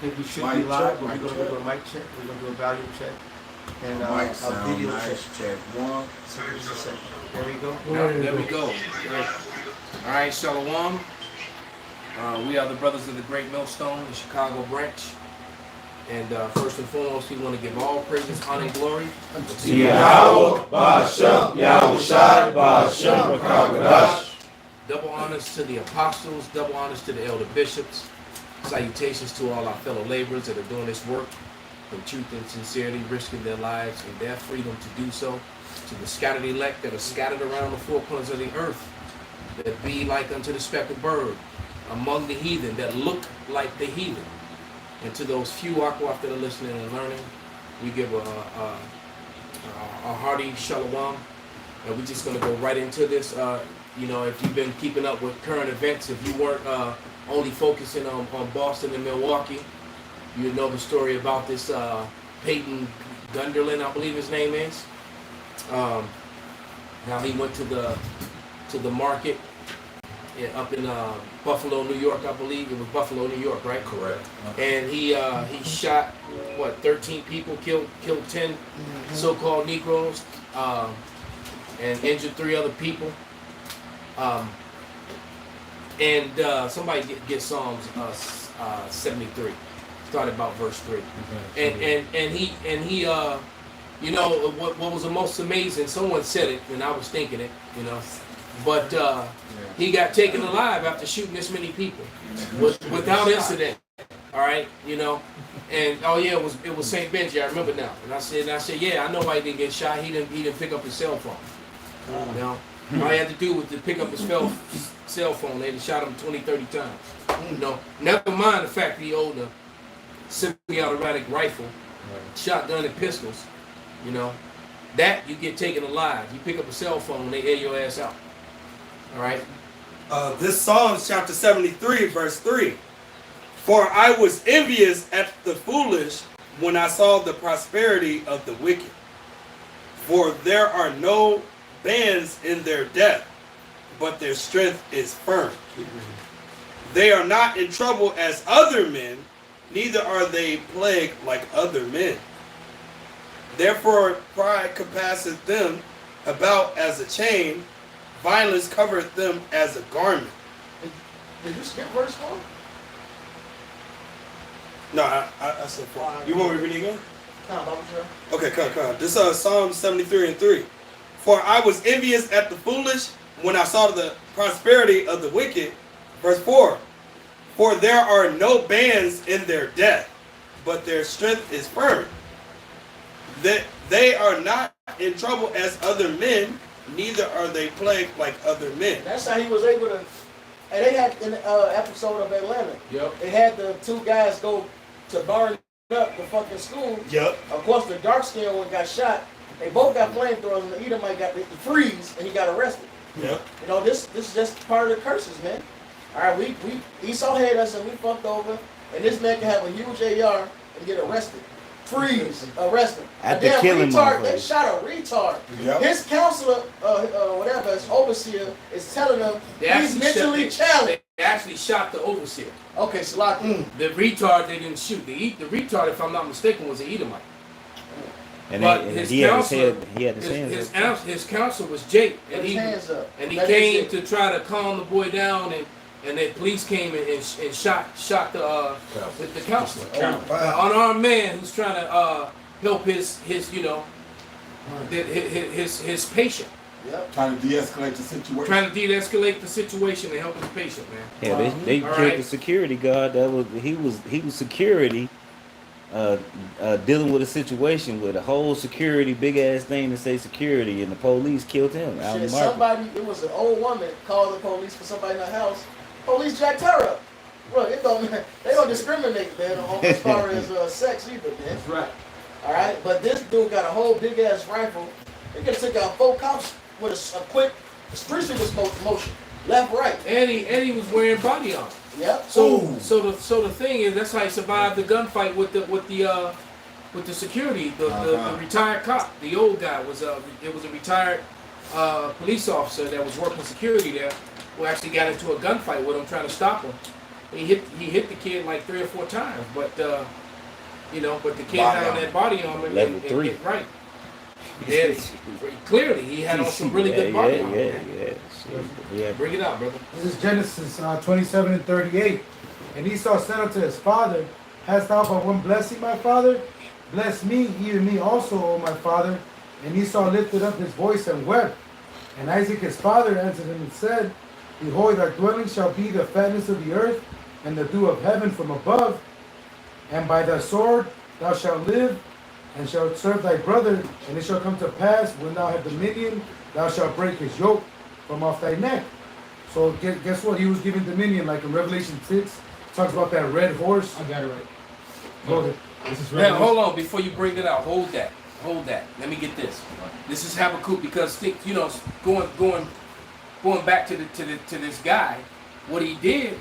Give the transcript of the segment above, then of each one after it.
think we should be live, but we're going to do a mic check. We're going to do a volume check. And mic a video nice. Check one. So just a second. There we go. There we go. All right, Shalom. We are the brothers of the Great Millstone, the Chicago branch. And first and foremost, we want to give all praises, honor, and glory to Yahweh, Ba'ashem, Yahweh Shai, Ba'ashem, Rakagadash. Double honors to the apostles, double honors to the elder bishops. Salutations to all our fellow laborers that are doing this work in truth and sincerity, risking their lives and their freedom to do so. To the scattered elect that are scattered around the four corners of the earth, that be like unto the speckled bird, among the heathen, that look like the heathen. And to those few Akwaf that are listening and learning, we give a hearty shalom. And we're just going to go right into this. You know, if you've been keeping up with current events, if you weren't only focusing on Boston and Milwaukee, you know the story about this Peyton Gunderlin, I believe his name is. Now he went to the market up in Buffalo, New York, I believe. It was Buffalo, New York, right? Correct. And he shot, 13 people, killed 10 so-called Negroes, and injured 3 other people. Somebody get Psalms 73. Start about verse 3. And he you know what was the most amazing? Someone said it, and I was thinking it, you know. But he got taken alive after shooting this many people without incident. All right, you know. And oh yeah, it was St. Benji. I remember now. And I said, yeah, I know why he didn't get shot. He didn't pick up his cell phone. You know, all he had to do was to pick up his cell phone. They had shot him 20, 30 times. You know, never mind the fact that he owned a semi-automatic rifle, shotgun, and pistols. You know, that you get taken alive. You pick up a cell phone, they air your ass out. All right. This Psalms chapter 73, verse 3. For I was envious at the foolish when I saw the prosperity of the wicked. For there are no bands in their death, but their strength is firm. They are not in trouble as other men, neither are they plagued like other men. Therefore pride compasseth them about as a chain, violence covereth them as a garment. Did you skip verse 4? No, I said 4. You want me to read it again? No, Okay, come. This is Psalm 73 and 3. For I was envious at the foolish when I saw the prosperity of the wicked. Verse 4. For there are no bands in their death, but their strength is firm. That they are not in trouble as other men, neither are they plagued like other men. That's how he was able to. And they had in the episode of Atlanta. Yep. They had the 2 guys go to burn up the fucking school. Yep. Of course, the dark skinned one got shot. They both got flamethrowers, and the Edomite got the freeze, and he got arrested. Yep. You know, this is just part of the curses, man. All right, we Esau had us, and we fucked over, and this man can have a huge AR and get arrested. Freeze, arrest him. After a damn killing retard, they motherfuckers. shot a retard. Yep. His counselor, whatever, his overseer, is telling him he's mentally challenged. They actually shot the overseer. Okay, Salaki. The retard they didn't shoot. The retard, if I'm not mistaken, was an Edomite. And But he his had counselor, his hands up. his counselor was Jake, and His he hands up. and he That came is it. to try to calm the boy down, and the police came and shot the counselor, an unarmed man who's trying to help his you know his patient. Yep. Trying to de-escalate the situation. Trying to de-escalate the situation and help his patient, man. Yeah, they All killed right. the security guard. He was security, dealing with a situation with a whole security big ass thing to say security, and the police killed him out in Shit, the market. somebody, it was an old woman called the police for somebody in the house. Police jacked her up. Look, they don't discriminate, man, as far as sex either, man. That's right. All right, but this dude got a whole big ass rifle. He could have took out 4 cops with a quick street sweeper motion, left, right. And he was wearing body armor. Yep. So the thing is, that's how he survived the gunfight with the security, the retired cop. The old guy was a retired police officer that was working security there, who actually got into a gunfight with him, trying to stop him. He hit the kid like 3 or 4 times, but you know, but the kid Body had on armor. that body armor. Level 3. Right. Yeah, clearly he had on some really good body armor. Yeah. Bring it out, brother. This is Genesis 27 and 38. And Esau said unto his father, Hast thou but one blessing, my father? Bless me, even me also, O my father. And Esau lifted up his voice and wept. And Isaac his father answered him and said, Behold, thy dwelling shall be the fatness of the earth, and the dew of heaven from above. And by thy sword thou shalt live, and shalt serve thy brother. And it shall come to pass, when thou have dominion, thou shalt break his yoke from off thy neck. So guess what? He was given dominion, like in Revelation 6. Talks about that red horse. I got it right. Go ahead. This is Now, hold on, before you bring it out, hold that. Let me get this. This is Habakkuk, because you know, going back to this guy, what he did,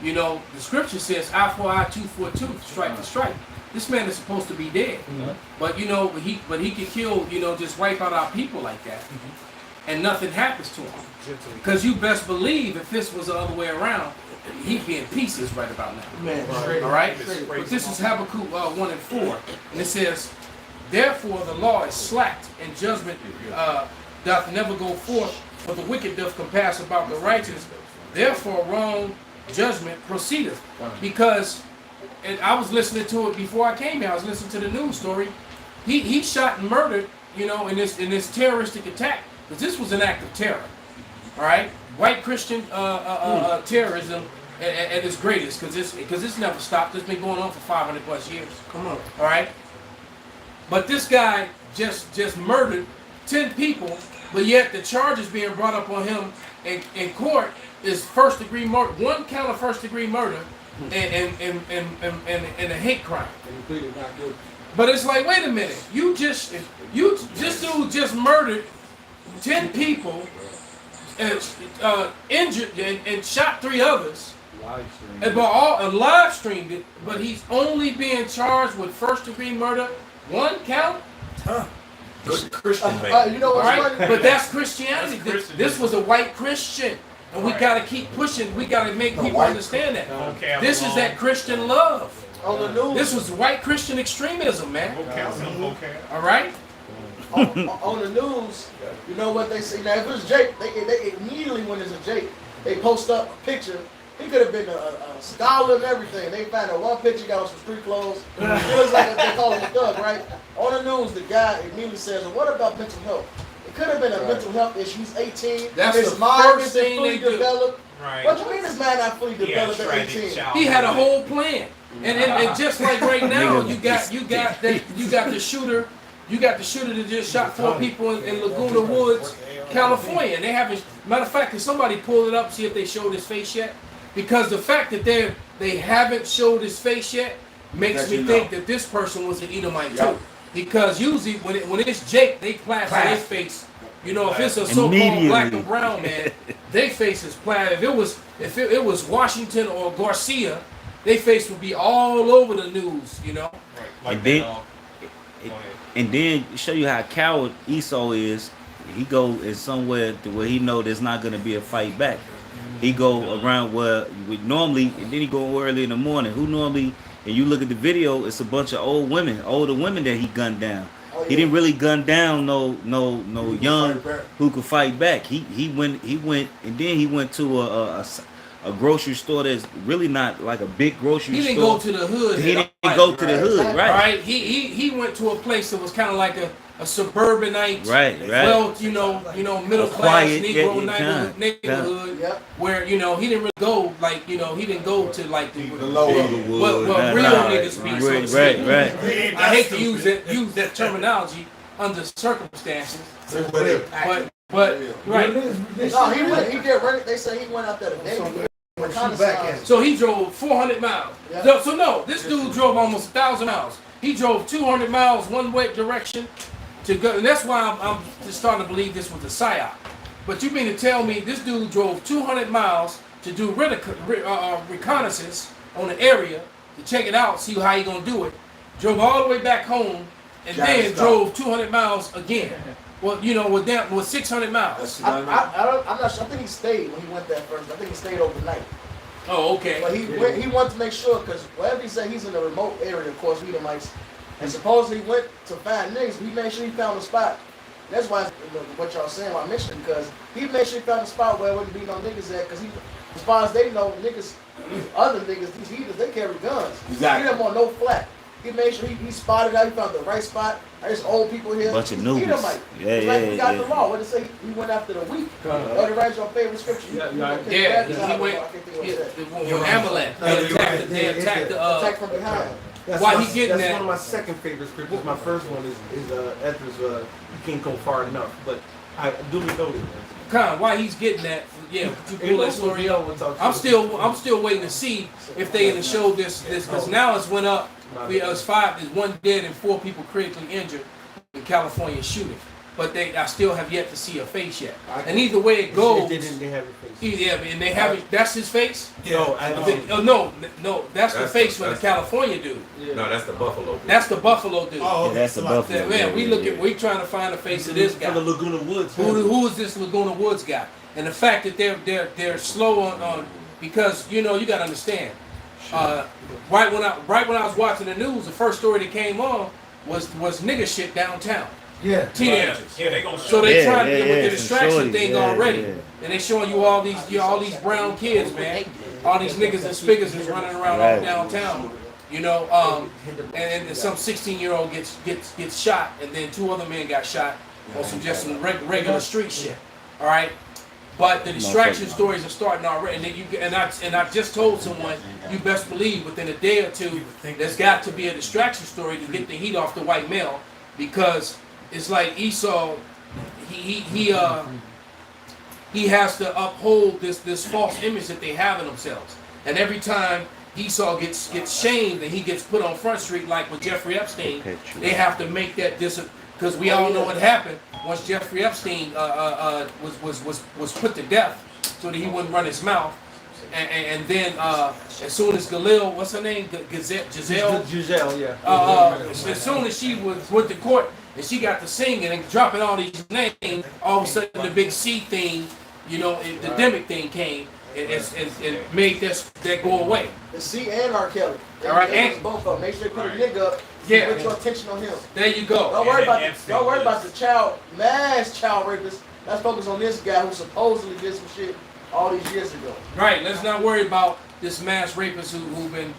you know, the scripture says eye for eye, tooth for tooth, stripe for stripe. This man is supposed to be dead, but you know, he could kill, you know, just wipe out our people like that, and nothing happens to him. Because you best believe, if this was the other way around, he'd be in pieces right about now. Man, All right? But this is Habakkuk 1 and 4. And it says, Therefore the law is slacked, and judgment doth never go forth, for the wicked doth compass about the righteous. Therefore wrong judgment proceedeth. Because, and I was listening to it before I came here, I was listening to the news story. He shot and murdered, you know, in this terroristic attack. Because this was an act of terror. All right? White Christian terrorism at its greatest, because it's never stopped. It's been going on for 500 plus years. Come on. All right, but this guy just murdered 10 people, but yet the charges being brought up on him in court is first-degree murder, 1 count of first-degree murder, and a hate crime. But it's like, wait a minute, this dude just murdered 10 people. And injured and shot 3 others, and live streamed it, but he's only being charged with first-degree murder, 1 count. Good Christian, man. You know All what's right, funny? but that's Christianity. This was a white Christian, and we got to keep pushing. We got to make people understand that. This is that Christian love. On the news. This was white Christian extremism, man. All right. On the news, you know what they say? Now, if it was Jake, they immediately, when it's a Jake, they post up a picture. He could have been a scholar and everything. They found that one picture, got on some street clothes. It looks like they call him a thug, right? On the news, the guy immediately says, well, what about mental health? It could have been a mental health issue. He's 18. That's his the mind first isn't thing fully they do. developed. Right. What do you mean his mind not fully developed at 18? He had a whole plan, and just like right now, you got the shooter. You got the shooter that just shot 4 people in Laguna Woods, California. And they haven't, matter of fact, can somebody pull it up, see if they showed his face yet? Because the fact that they haven't showed his face yet makes me think that this person was an Edomite too. Because usually when it's Jake, they plaster his face. You know, if it's a so-called black or brown man, their face is plastered. If it was Washington or Garcia, their face would be all over the news. You know. Right. And then show you how coward Esau is. He go is somewhere to where he know there's not gonna be a fight back. He go around where normally, and then he go early in the morning. Who normally, and you look at the video, it's a bunch of older women that he gunned down. Oh, yeah. He didn't really gun down no young who could fight back. He went, and then he went to a grocery store that's really not like a big grocery store. He didn't go to the hood. He didn't go to the hood, right? Right. He went to a place that was kind of like a suburbanite, Right. well, you know, middle class quiet, Negro yeah, neighborhood, Yep. where he didn't really go like he didn't go to like the lower what real niggas be. So to speak. Right. I hate to use that terminology under circumstances, but right. No, he did run it. They say he went out there today. So he drove 400 miles. Yeah. So no, this dude drove almost 1,000 miles. He drove 200 miles one way direction to go, and that's why I'm just starting to believe this was a psyop. But you mean to tell me this dude drove 200 miles to do reconnaissance on the area to check it out, see how he gonna do it? Drove all the way back home, and then drove 200 miles again. Well, with 600 miles. I'm not sure. I think he stayed when he went there first. I think he stayed overnight. Oh, okay. But he wanted to make sure, because wherever he said he's in a remote area, of course, Edomites, and supposedly he went to find niggas, he made sure he found a spot. That's why what y'all saying, why I mentioned, because he made sure he found a spot where there wouldn't be no niggas at, because he, as far as they know, niggas, these other niggas, these heathens, they carry guns. Exactly. He didn't want no flat. He made sure he spotted out, he found the right spot. There's old people here. Bunch of He's newbies. Edomite. Yeah, It's like we got yeah. the law. What did it say? He went after the weak. That writes your favorite scripture. Yeah, he went with Amalek. They attacked the. Attack from behind. Why he getting That's that? one of my second favorite scriptures. My first one is Ezra's, you can't go far enough. But I duly noted. Con, why he's getting that? Yeah, you pull that story up. I'm still waiting to see if they gonna show this because now it's went up. It's one dead and 4 people critically injured in California shooting. But I still have yet to see a face yet. And either way it goes, They have a face. yeah, and they haven't. That's his face. No, No, that's the face for the California dude. No, that's the Buffalo. That's the Buffalo dude. Yeah, that's the Buffalo. Man, we trying to find the face of this guy. From the Laguna Woods. Who is this Laguna Woods guy? And the fact that they're slow on because you got to understand. Right when I was watching the news, the first story that came on was nigga shit downtown. Yeah. Teenagers. Yeah, they gonna So they Yeah, trying to get with yeah, the some distraction shorties, thing yeah, already, yeah. and they showing you all these brown kids, man, all these niggas and spiggers is running around all Right. downtown, and some 16-year-old gets shot, and then 2 other men got shot on some regular street shit. All right. But the distraction stories are starting already, and I just told someone, you best believe within a day or two, there's got to be a distraction story to get the heat off the white male, because it's like Esau, he has to uphold this false image that they have in themselves, and every time Esau gets shamed and he gets put on Front Street, like with Jeffrey Epstein, they have to make that because we all know what happened once Jeffrey Epstein was put to death, so that he wouldn't run his mouth, and then as soon as Galil, what's her name, Giselle, yeah. as soon as she went to court and she got to singing and dropping all these names, all of a sudden the big C thing, the Demic thing came and made that go away. The C and R. Kelly. All right, and both of them. Make sure they put a nigga up. Yeah. Put your attention on him. There you go. Don't worry about the mass child rapists. Let's focus on this guy who supposedly did some shit all these years ago. Right. Let's not worry about this mass rapist who've been,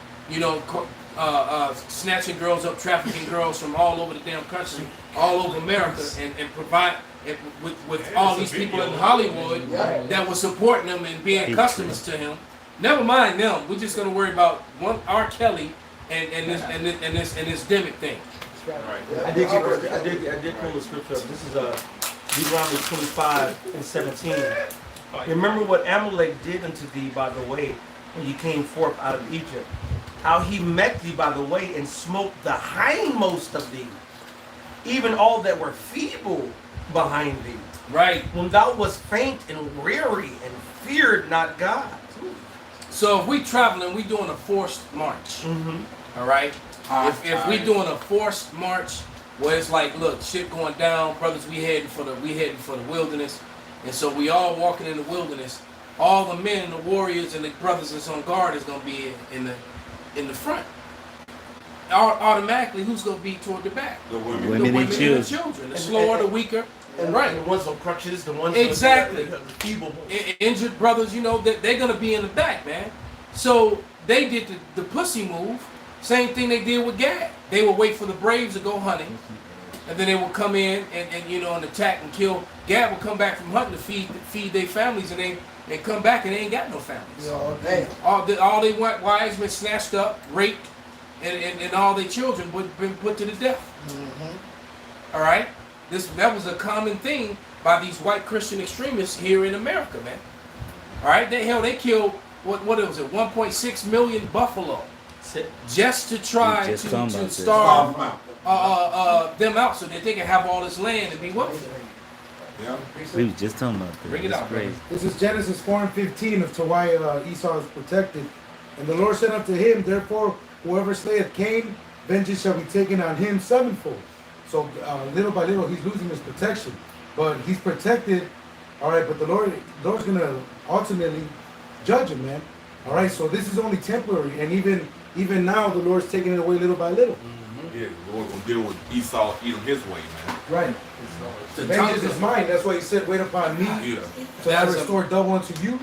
snatching girls up, trafficking girls from all over the damn country, all over America, and provide with all these people in Hollywood that were supporting him and being customers to him. Never mind them. We're just gonna worry about one R. Kelly and this Demic thing. I did pull the scripture up. This is Deuteronomy 25:17. Remember what Amalek did unto thee by the way when you came forth out of Egypt, how he met thee by the way and smote the hindmost of thee, even all that were feeble behind thee. Right. When thou wast faint and weary and feared not God. So if we traveling, we doing a forced march. Mm-hmm. All right. If we doing a forced march where it's like, look, shit going down, brothers, we heading for the wilderness, and so we all walking in the wilderness. All the men and the warriors and the brothers that's on guard is gonna be in the front. Automatically, who's gonna be toward the back? The women. The Women women and and the children. The slower, the weaker. And Right. the ones on crutches, the ones Exactly. the feeble. Injured brothers, they're gonna be in the back, man. So they did the pussy move. Same thing they did with Gad. They would wait for the Braves to go hunting, and then they would come in and attack and kill. Gad would come back from hunting to feed their families, and they come back and they ain't got no families. Oh, damn. All they wives been snatched up, raped, and all their children been put to the death. All right, that was a common thing by these white Christian extremists here in America, man. All right, they killed what was it, 1.6 million buffalo, just to try to starve them out so that they can have all this land and be wealthy. Yeah. We was just talking about that. Bring it That's out, crazy. This is Genesis 4:15 of to why Esau is protected. And the Lord said unto him, therefore, whoever slayeth Cain, vengeance shall be taken on him sevenfold. So little by little, he's losing his protection. But he's protected, all right, but the Lord's going to ultimately judge him, man. All right, so this is only temporary, and even now the Lord's taking it away little by little. Yeah, the Lord gonna deal with Esau, Edom his way, man. Right. The Vengeance tongue- is mine. That's why he said, "Wait upon me, Yeah. so I restore double unto you."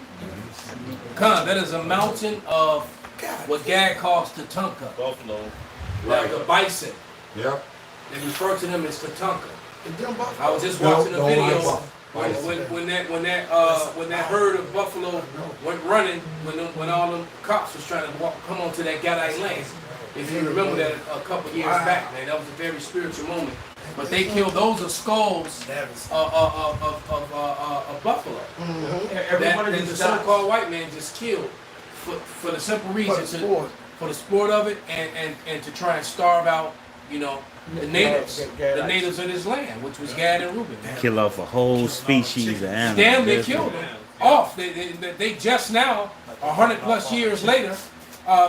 Con, that is a mountain of what Gad calls Tatanka. Buffalo. Like a bison. Yeah. They refer to them as Tatanka. Them buffalo. I was just No, watching a no, video no. when that herd of buffalo went running when all them cops was trying to come onto that Gadite land. If you remember that a couple years back, man, that was a very spiritual moment. But they killed those are skulls of buffalo. Every one of That these the dots. so-called white man just killed for the simple reason for the sport of it and to try and starve out, you know, the natives of this land, which was Gad and Reuben. Kill off a whole species of animals. Damn, they That's killed what- them off. They just now, 100+ years later,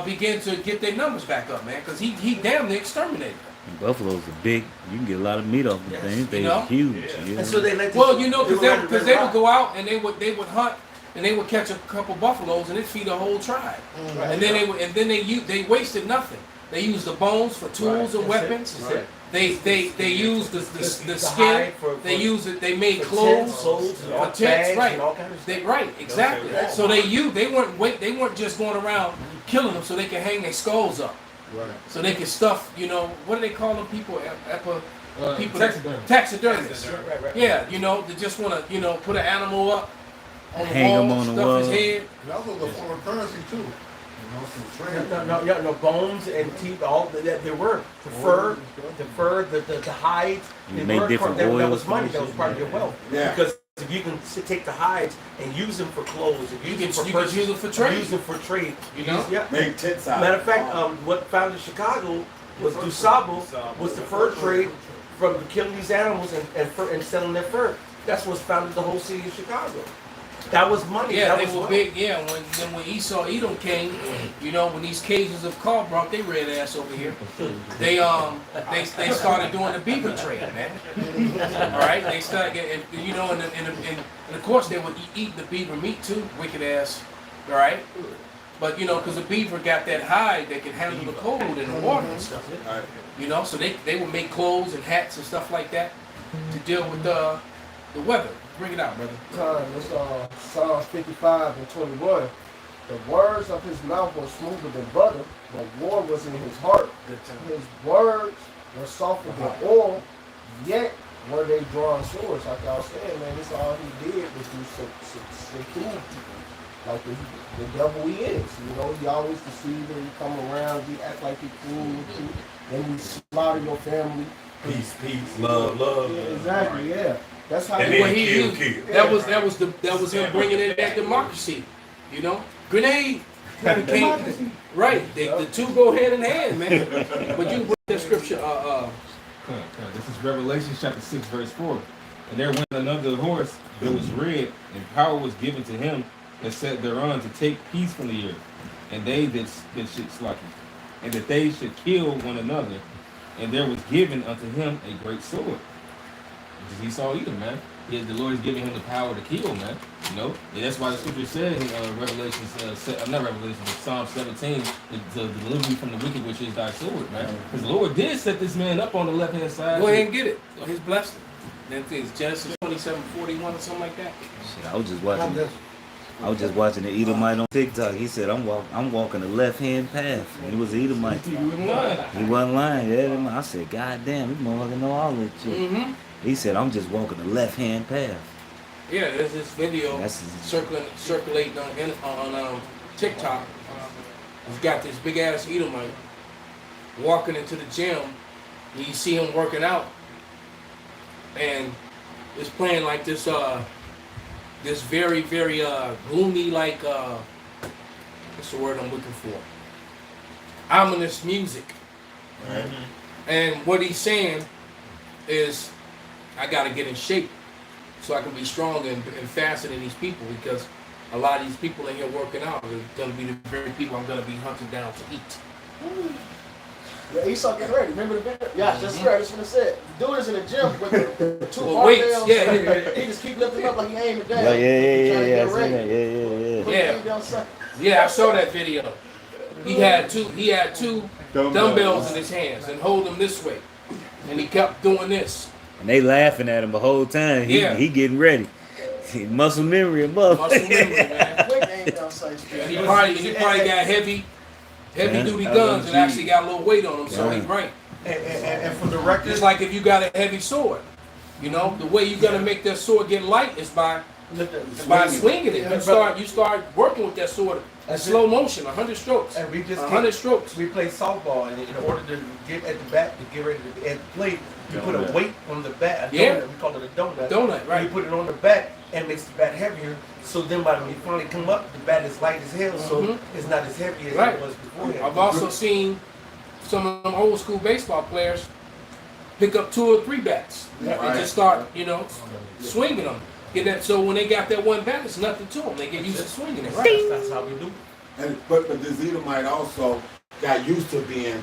begin to get their numbers back up, man, because he damn near exterminated them. Buffaloes are big. You can get a lot of meat off the things. They're You know? huge. Yeah. And so they let Well, you know, because they they would go out and they would hunt and they would catch a couple buffaloes and it feed a whole tribe. And then they wasted nothing. They used the bones for tools and weapons. They used the skin. hide for- They used it. They made for clothes. tents, clothes, and all For tents, bags right? and all kinds of stuff. Right, exactly. So they weren't just going around killing them so they could hang their skulls up. Right. So they could stuff, you know, what do they call them people? People taxidermists. Right. Yeah, you know, they just want to, you know, put an animal up on the Hang 'em wall, on the stuff wall. his head. And also the foreign currency too. You know, some trade. No, bones and teeth, all that they were. The fur, the hides. You they make were different that oils was money. and That was part of your wealth. Yeah. Because if you can take the hides and use them for clothes, if You use them for can purchase, use them for trade. use them for trade. You know? Yeah. Make tents out. Matter of fact, what founded Chicago was DuSable, was the fur trade from killing these animals and selling their fur. That's what founded the whole city of Chicago. That was money. Yeah, that they was were wealth. big. Yeah, when Esau Edom came, you know, when these cages of Carl brought their red ass over here, they started doing the beaver trade, man. All right, they started getting, you know, and of course they would eat the beaver meat too, wicked ass, all right. But you know, because the beaver got that hide that can handle the cold and the water and stuff. Right. You know, so they would make clothes and hats and stuff like that to deal with the weather. Bring it out, brother. Time, it's Psalms 55 and 21. The words of his mouth were smoother than butter, but war was in his heart. His words were softer than oil, yet were they drawn swords. Like I was saying, man, this all he did was do security. Like the devil he is. You know, he always deceiving, he come around, he act like he cool with you, then he slaughter your family. Peace, love. Yeah, exactly, yeah. That's how And he then Well, he kill, used, kill. that was him bringing in that democracy, you know. Grenade, Democracy. right? The two go hand in hand, man. But you read that scripture, This is Revelation chapter 6, verse 4. And there went another horse that was red, and power was given to him that sat thereon to take peace from the earth, and they that should slaughter, and that they should kill one another. And there was given unto him a great sword. Which is Esau Edom, man. The Lord is giving him the power to kill, man. You know? And that's why the scripture says in Psalm 17, to deliver you from the wicked, which is thy sword, man. Because the Lord did set this man up on the left-hand side. go ahead and get it. His blessing. That thing's Genesis 27:41 or something like that. Shit, I was just watching the Edomite on TikTok. He said, I'm walking the left-hand path. He was an Edomite. You wouldn't lie. He wasn't lying. Yeah, I said, God damn, this motherfucker know all that shit. Mm-hmm. He said, I'm just walking the left-hand path. Yeah, there's this video That's circulating on TikTok. He's got this big ass Edomite walking into the gym. And you see him working out, and it's playing like this this very gloomy, like what's the word I'm looking for? Ominous music. And what he's saying is, I gotta get in shape so I can be stronger and faster than these people, because a lot of these people in here working out are gonna be the very people I'm gonna be hunting down to eat. Yeah, Esau getting ready. Remember the video? Yeah, that's right. That's what I said. Dude is in the gym with the two Well, weights, barbells. yeah. He just keep lifting up like he aiming down. Yeah. Trying to I get seen ready. that. Yeah. Put Yeah. the thing down, son. Yeah, I saw that video. He had two dumbbells in his hands and hold them this way, and he kept doing this. And they laughing at him the whole time. He getting ready. Muscle memory above. Muscle memory, man. Quick ain't gonna say straight. And he probably got heavy duty guns and actually got a little weight on them, so he right. And for the record, Just like if you got a heavy sword, you know, the way you gotta make that sword get light is by swinging it. You start working with that sword in slow motion, 100 strokes. and we just 100 strokes. we play softball, and in order to get at the bat, to get ready to at the plate, you put a weight on the bat. A Yeah. donut, we call it a donut. Donut, right. You put it on the bat and makes the bat heavier. So then by the time you finally come up, the bat is light as hell, so it's not as heavy as Right. it was before. I've also seen some of them old school baseball players pick up 2 or 3 bats and just start, you know, swinging them. Get that, so when they got that one bat, it's nothing to them. They get used to swinging it, right? That's how we do. But this Edomite also got used to being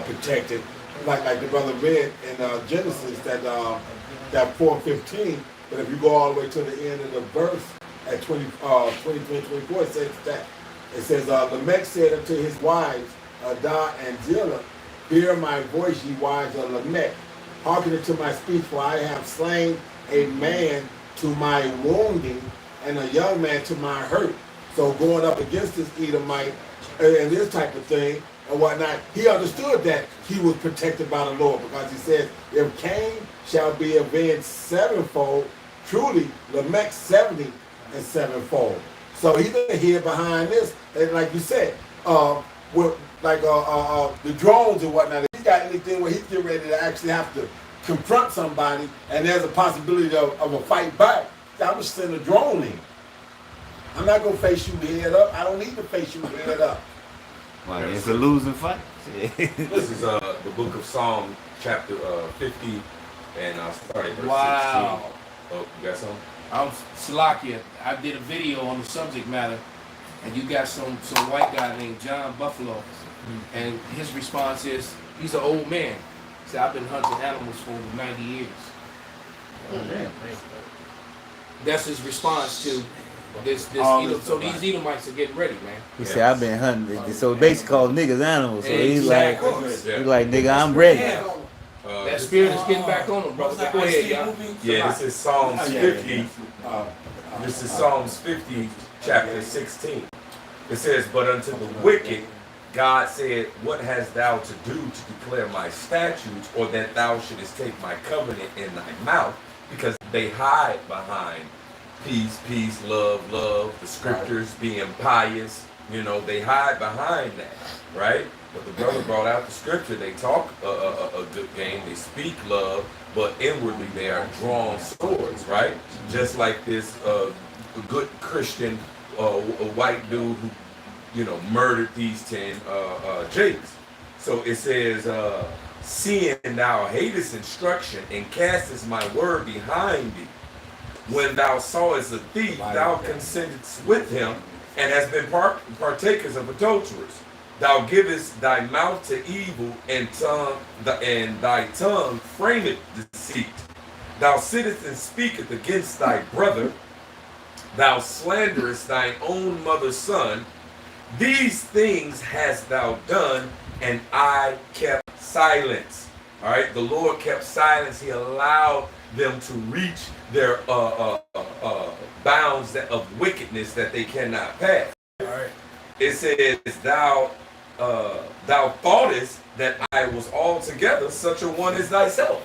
protected, like the brother read in Genesis that 4:15. But if you go all the way to the end of the verse at 23 and 24, it says that Lamech said unto his wives Adah and Zillah, hear my voice, ye wives of Lamech, hearken unto my speech, for I have slain a man to my wounding and a young man to my hurt. So going up against this Edomite and this type of thing and whatnot, he understood that he was protected by the Lord, because he says, if Cain shall be avenged sevenfold, truly Lamech 70 and sevenfold. So he didn't hear behind this, and like you said, with the drones and whatnot, if he got anything where he's getting ready to actually have to confront somebody and there's a possibility of a fight back, I'm just send a drone in. I'm not gonna face you head up. I don't need to face you head up. Well, it's a losing fight. This is the book of Psalm, chapter 50, and start at verse 16. Wow. Oh, you got some? I'm Salakia. I did a video on the subject matter, and you got some white guy named John Buffalo, and his response is, he's an old man. He said, I've been hunting animals for over 90 years. That's his response to this Edom. So these Edomites are getting ready, man. He said, I've been hunting. So basically called niggas animals. So he's like, Exactly. nigga, I'm ready. That spirit is getting back on them, brother. Go ahead, y'all. Yeah, this is Psalms 50. This is Psalms 50, chapter 16. It says, but unto the wicked, God said, what hast thou to do to declare my statutes, or that thou shouldest take my covenant in thy mouth? Because they hide behind peace, peace, love, love, the scriptures being pious. You know, they hide behind that, right? But the brother brought out the scripture. They talk a good game. They speak love, but inwardly they are drawn swords, right? Just like this good Christian white dude who, you know, murdered these 10 Jakes. So it says, seeing thou hatest instruction and castest my word behind thee, when thou sawest a thief, thou consentedst with him, and hast been partakers of adulterers. Thou givest thy mouth to evil, and thy tongue frameth deceit. Thou sittest and speakest against thy brother. Thou slanderest thine own mother's son. These things hast thou done, and I kept silence. All right, the Lord kept silence. He allowed them to reach their bounds of wickedness that they cannot pass. All right. It says, thou thoughtest that I was altogether such a one as thyself.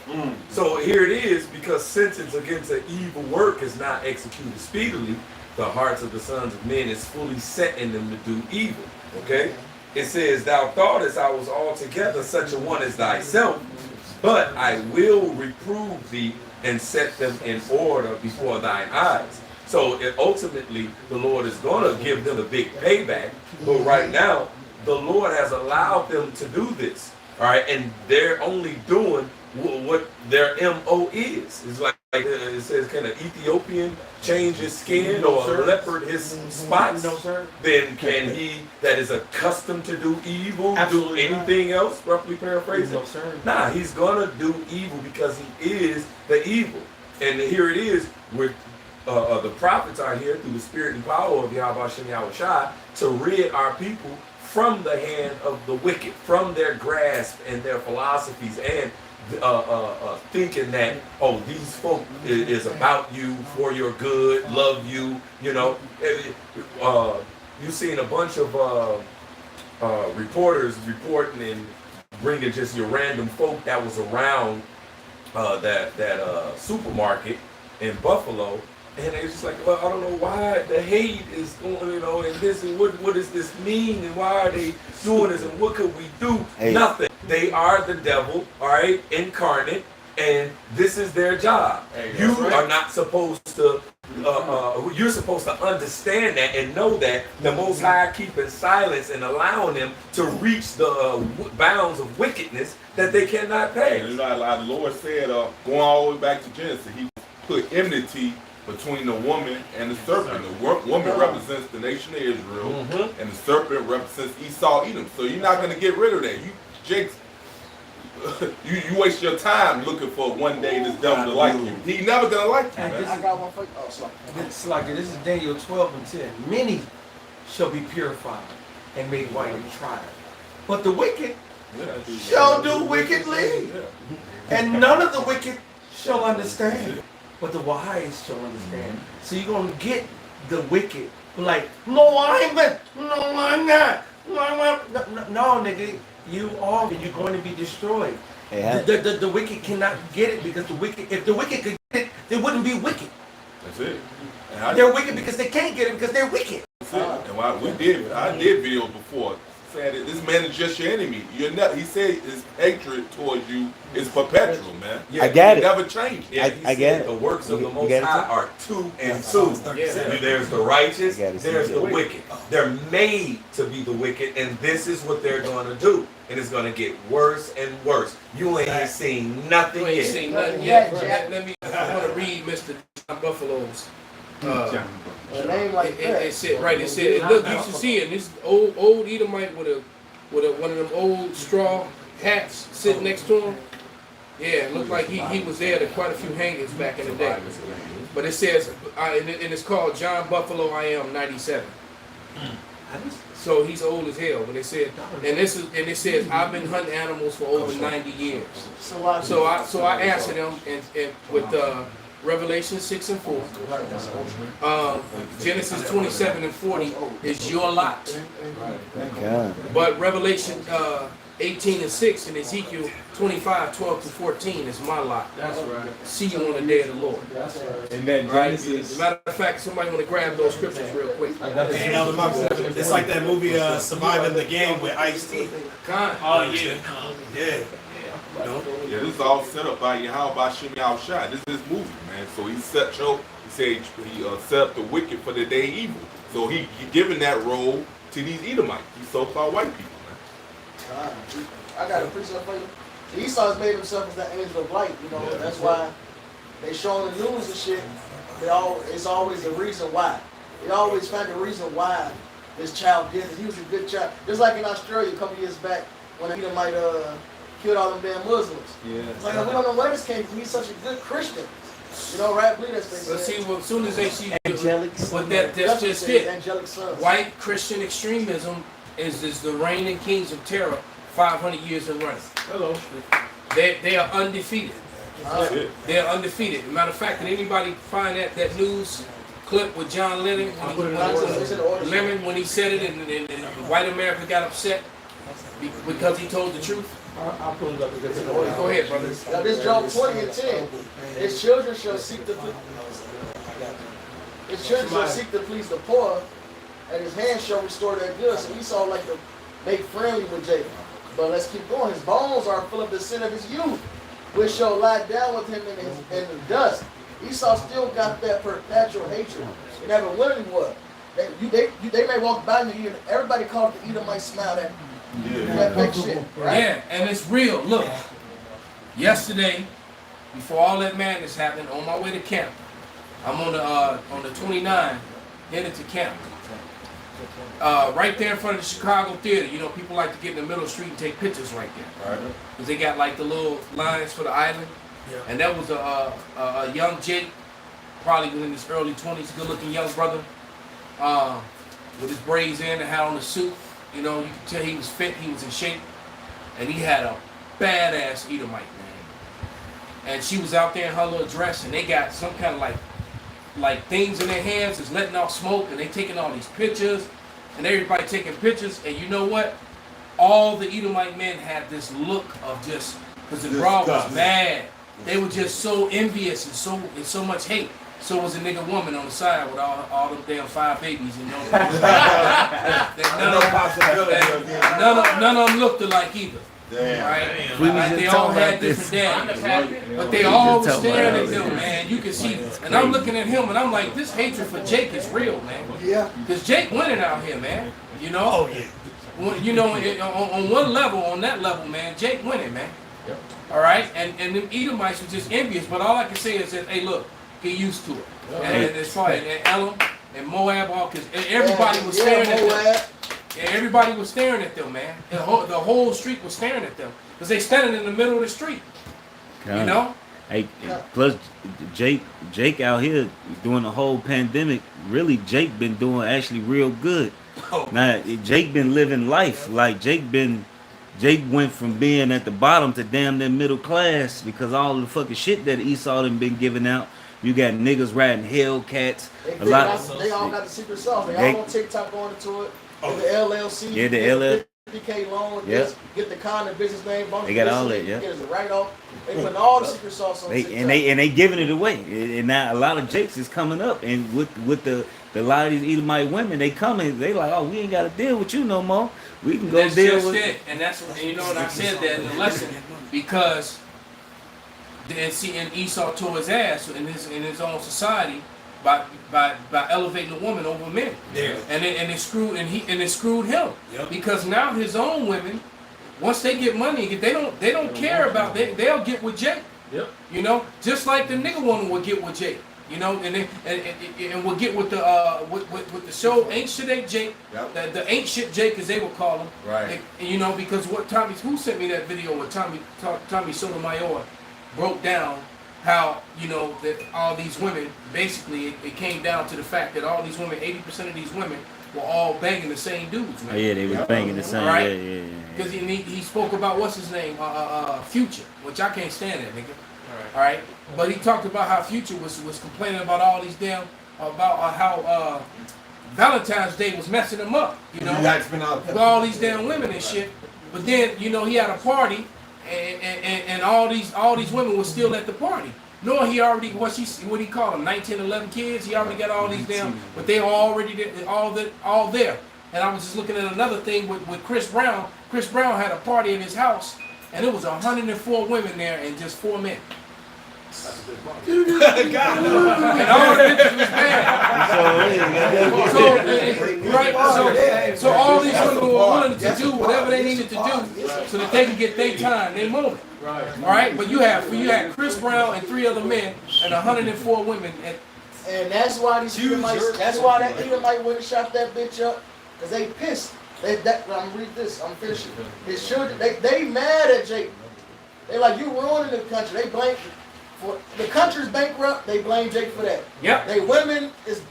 So here it is, because sentence against an evil work is not executed speedily, the hearts of the sons of men is fully set in them to do evil. Okay? It says, thou thoughtest I was altogether such a one as thyself, but I will reprove thee and set them in order before thine eyes. So ultimately, the Lord is going to give them a big payback. But right now, the Lord has allowed them to do this. All right, and they're only doing what their MO is. It's like it says, can an Ethiopian change his skin, or a leopard his spots? No, sir. Then can he that is accustomed to do evil do anything else? Roughly paraphrasing. No, sir. Nah, he's gonna do evil because he is the evil. And here it is, we're the prophets are here through the spirit and power of Yahweh Shem Yahushua to rid our people from the hand of the wicked, from their grasp and their philosophies, and thinking that, oh, these folk is about you, for your good, love you, you know. You've seen a bunch of reporters reporting and bringing just your random folk that was around that supermarket in Buffalo, and they just like, well, I don't know why the hate is going, you know, and this, and what does this mean, and why are they doing this, and what could we do? Hey. Nothing. They are the devil, all right, incarnate, and this is their job. Hey, You right. are not supposed to. You're supposed to understand that and know that the Most High keeping silence and allowing them to reach the bounds of wickedness that they cannot pay. And like the Lord said, going all the way back to Genesis, He put enmity between the woman and the serpent. The woman represents the nation of Israel, and the serpent represents Esau, Edom. So you're not going to get rid of that. You waste your time looking for one day this devil to like you. He never gonna like you, man. I got one for you. Oh, sorry. It's like this is Daniel 12 and 10. Many shall be purified and made white and tried, but the wicked shall do wickedly, and none of the wicked shall understand, but the wise shall understand. So you're gonna get the wicked like, no, I'm not. No, I'm not. No, nigga. You are, and you're going to be destroyed. Yeah. The wicked cannot get it because if the wicked could get it, they wouldn't be wicked. That's it. And They're wicked because they can't get it because they're wicked. That's it. And I did videos before saying that this man is just your enemy. He said his hatred towards you is perpetual, man. Yeah, I get it. Never change. Yeah, I get it. The works of the You Most get it High too? are 2 and 2. Yeah. There's the righteous, You gotta see there's it. the wicked. They're made to be the wicked, and this is what they're going to do. And it's going to get worse and worse. You ain't seen nothing You ain't yet. seen nothing yet. Let me. I want to read Mr. John Buffalo's. A name like that. It said right. It said, look, you should see it. This old Edomite with one of them old straw hats sitting next to him. Yeah, it looked like he was there at quite a few hangings back in the day. But it says, and it's called John Buffalo I Am 97. So he's old as hell. But it said, and it says, I've been hunting animals for over 90 years. So I answered him and with Revelation 6 and 4. Genesis 27 and 40 is your lot. Yeah. But Revelation 18 and 6 and Ezekiel 25, 12 to 14 is my lot. That's right. See you on the day of the Lord. And then Right? Genesis. As a matter of fact, somebody want to grab those scriptures real quick. It's like that movie Surviving the Game with Ice-T. Oh, yeah. Yeah. Yeah, this is all set up by Yahweh Shem Yahushua. This is his movie, man. So he set up the wicked for the day evil. So he giving that role to these Edomites, these so-called white people, man. I got a precept for you. Esau has made himself as the angel of light, you know. That's why they showing the news and shit. It's always a reason why. They always find a reason why this child did it. He was a good child. Just like in Australia a couple years back when an Edomite killed all them damn Muslims. Yeah. It's like, we don't know where this came from. He's such a good Christian. You know, right? I believe that's what Let's they see, said. well, as soon as they see Angelic but that's That's just what they it. said, angelic sons. White Christian extremism is the reigning kings of terror 500 years in running. Hello. They are undefeated. That's it. They are undefeated. Matter of fact, did anybody find that news clip with John Lennon when he said it and white America got upset because he told the truth? I'll pull it up because it's Go ahead, brother. Now this Job 20 and 10. His children shall seek to please the poor, and his hands shall restore their goods. So Esau like to make friendly with Jacob. But let's keep going. His bones are full of the sin of his youth, which shall lie down with him in the dust. Esau still got that perpetual hatred. It never willingly was. They may walk by me and everybody called it the Edomite smile at that fake shit. Right? Yeah, and it's real. Look, yesterday, before all that madness happened, on my way to camp, I'm on the 29, headed to camp. Right there in front of the Chicago Theater, you know, people like to get in the middle of the street and take pictures right there. Right. Because they got like the little lines for the island. Yeah. And that was a young Jake probably in his early 20s, good-looking young brother, with his braids in and had on the suit. You know, you could tell he was fit, he was in shape, and he had a badass Edomite, man. And she was out there in her little dress, and they got some kind of like things in their hands that's letting off smoke, and they taking all these pictures, and everybody taking pictures. And you know what? All the Edomite men had this look of just, because the broad was mad. They were just so envious and so much hate. So was a nigga woman on the side with all them damn 5 babies and none of them looked alike either. Damn. Right? Like they all had different daddies. But they all were staring at them, man. You can see. And I'm looking at him and I'm like, this hatred for Jake is real, man. Yeah. Because Jake winning out here, man. You know? Oh, yeah. You know, on one level, on that level, man, Jake winning, man. All right? And them Edomites were just envious. But all I can say is that, hey, look, get used to it. And as far as Elam and Moab, all, because everybody was staring at them. Yeah, everybody was staring at them, man. The whole street was staring at them because they standing in the middle of the street. You know. Hey, plus Jake out here during the whole pandemic. Really, Jake been doing actually real good. Now Jake been living life like Jake went from being at the bottom to damn near middle class because all the fucking shit that Esau done been giving out. You got niggas riding Hellcats. They all got the secret sauce. They all on TikTok going into it. The LLC. Yeah, the LLC. 50K loan. Get the kind of business name. They got all that. Yeah. Get us a write-off. They putting all the secret sauce on TikTok. And they giving it away. And now a lot of Jakes is coming up. And with the lot of these Edomite women, they coming. They like, oh, we ain't got to deal with you no more. We can go deal with it. And that's what, you know what I said that in the lesson because. And Esau tore his ass in his own society by elevating a woman over men. Yeah. And it screwed him. Yep. Because now his own women, once they get money, they don't care about they'll get with Jake. Yep. You know, just like the nigga woman will get with Jake. You know, and we'll get with the with the show Ain't Shit Ain't Jake. Yep. The Ain't Shit Jake as they will call him. Right. You know, because who sent me that video with Tommy Sotomayor broke down how, you know, that all these women, basically, it came down to the fact that all these women, 80% of these women, were all banging the same dudes, man. Oh, yeah, they was banging the same. Right? Yeah. Because he spoke about, what's his name, Future, which I can't stand that nigga. All right? But he talked about how Future was complaining about all these about how Valentine's Day was messing him up, you know, with all these damn women and shit. But then, you know, he had a party, and all these women were still at the party. Knowing he already, what he called them, 19, 11 kids, he already got all these damn, but they were already all there. And I was just looking at another thing with Chris Brown. Chris Brown had a party in his house, and it was 104 women there and just 4 men. And all the bitches was bad. So all these women were willing to do whatever they needed to do so that they can get their time, their moment. Right. All right. But you had Chris Brown and 3 other men and 104 women. And that's why these Edomites, that's why that Edomite went and shot that bitch up, because they pissed. I'm gonna read this. I'm finishing. His children, they mad at Jake. They like, you ruining the country. They blame for the country's bankrupt. They blame Jake for that. Yep. They women is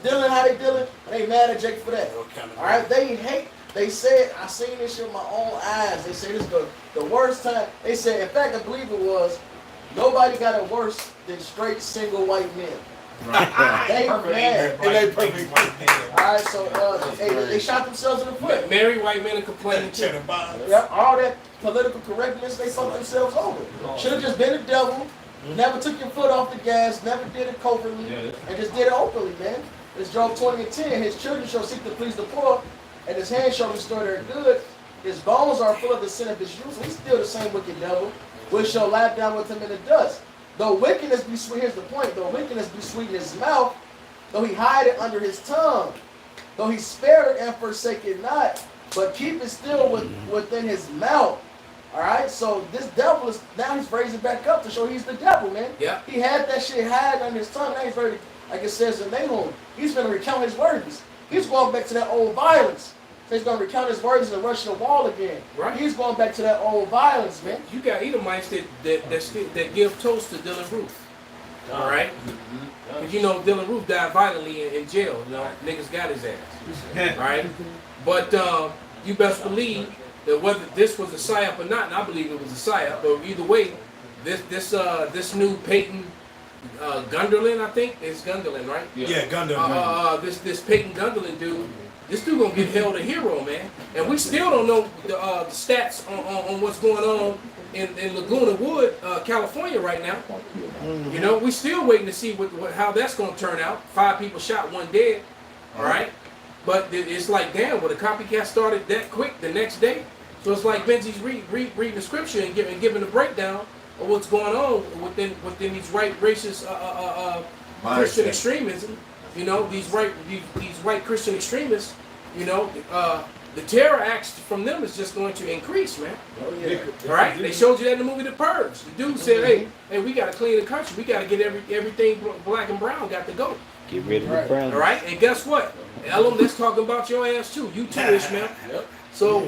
dealing how they dealing. They mad at Jake for that. All right. They hate. They said, I seen this shit with my own eyes. They say this is the worst time. They said, in fact, I believe it was, nobody got it worse than straight single white men. Right. They mad. Alright, so they shot themselves in the foot. Married white men are complaining too. Yep, all that political correctness, they fucked themselves over. Should have just been a devil, never took your foot off the gas, never did it covertly, and just did it openly, man. This Job 20 and 10, his children shall seek to please the poor, and his hands shall restore their good. His bones are full of the sin of his youth. He's still the same wicked devil, which shall lie down with him in the dust. Though wickedness be sweet, here's the point, though wickedness be sweet in his mouth, though he hide it under his tongue, though he spare it and forsake it not, but keep it still within his mouth. Alright, so this devil is, now he's raising back up to show he's the devil, man. Yeah. He had that shit hiding under his tongue, now he's ready, like it says in Nahum, he's going to recount his words. He's going back to that old violence. So he's going to recount his words and rush the wall again. Right. He's going back to that old violence, man. You got Edomites that give toast to Dylan Roof. All right. Because you know Dylan Roof died violently in jail. You know, niggas got his ass. Right. But you best believe that whether this was a psyop or not, and I believe it was a psyop, but either way, this new Peyton Gunderlin, I think it's Gunderlin, right? Yeah, Gunderlin. This Peyton Gunderlin dude, this dude gonna get held a hero, man. And we still don't know the stats on what's going on in Laguna Wood, California right now. You know, we still waiting to see how that's gonna turn out. 5 people shot, 1 dead. All right. But it's like, damn, well, the copycat started that quick the next day. So it's like Benji's reading the scripture and giving a breakdown of what's going on within these racist Christian extremism. You know, these white Christian extremists. You know, the terror acts from them is just going to increase, man. Oh, yeah. All right, they showed you that in the movie The Purge. The dude said, "Hey, we got to clean the country. We got to get everything black and brown got to go." Get rid of the brown. All right, and guess what? Ellen, that's talking about your ass too. You too, Ishmael. So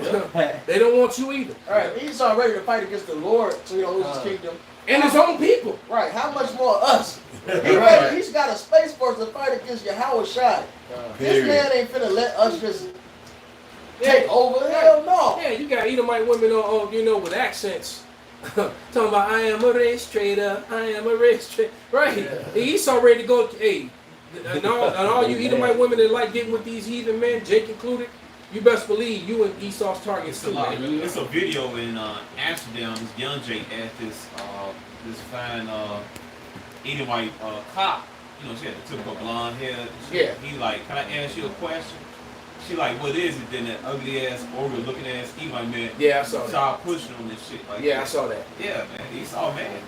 they don't want you either. All right, he's already ready to fight against the Lord, so he don't lose his kingdom. And his own people. Right, how much more us? He's got a space force to fight against Yahweh Shai. This man ain't finna let us just take over. Hell no. Yeah, you got Edomite women on you know, with accents. Talking about, I am a race trader, I am a race trader. Right. Esau ready to go, hey, and all you Edomite women that like getting with these heathen men, Jake included, you best believe you and Esau's targets too, man. It's a video in Amsterdam. This young Jake asked this fine Edomite cop. You know, she had the typical blonde hair. Yeah. He like, can I ask you a question? She like, what is it? Then that ugly ass, overly looking ass Edomite man. Yeah, I saw that. Started pushing on this shit. Like, Yeah, I saw that. Yeah, man. Esau, man.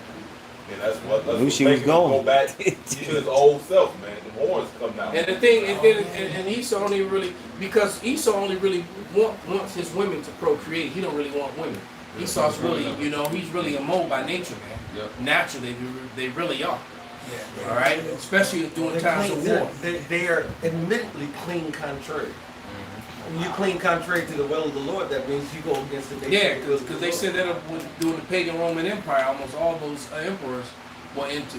Yeah, that's what Knew she was going. Go back to his old self, man. The horns come out. And the thing, and Esau only really, because Esau only really wants his women to procreate. He don't really want women. Esau's really, you know, he's really a mole by nature, man. Yep. Naturally, they really are. Yeah. All right, especially during times of war. They are admittedly clean contrary. When you clean contrary to the will of the Lord, that means you go against the nature. Yeah, because they said that during the pagan Roman Empire, almost all those emperors went into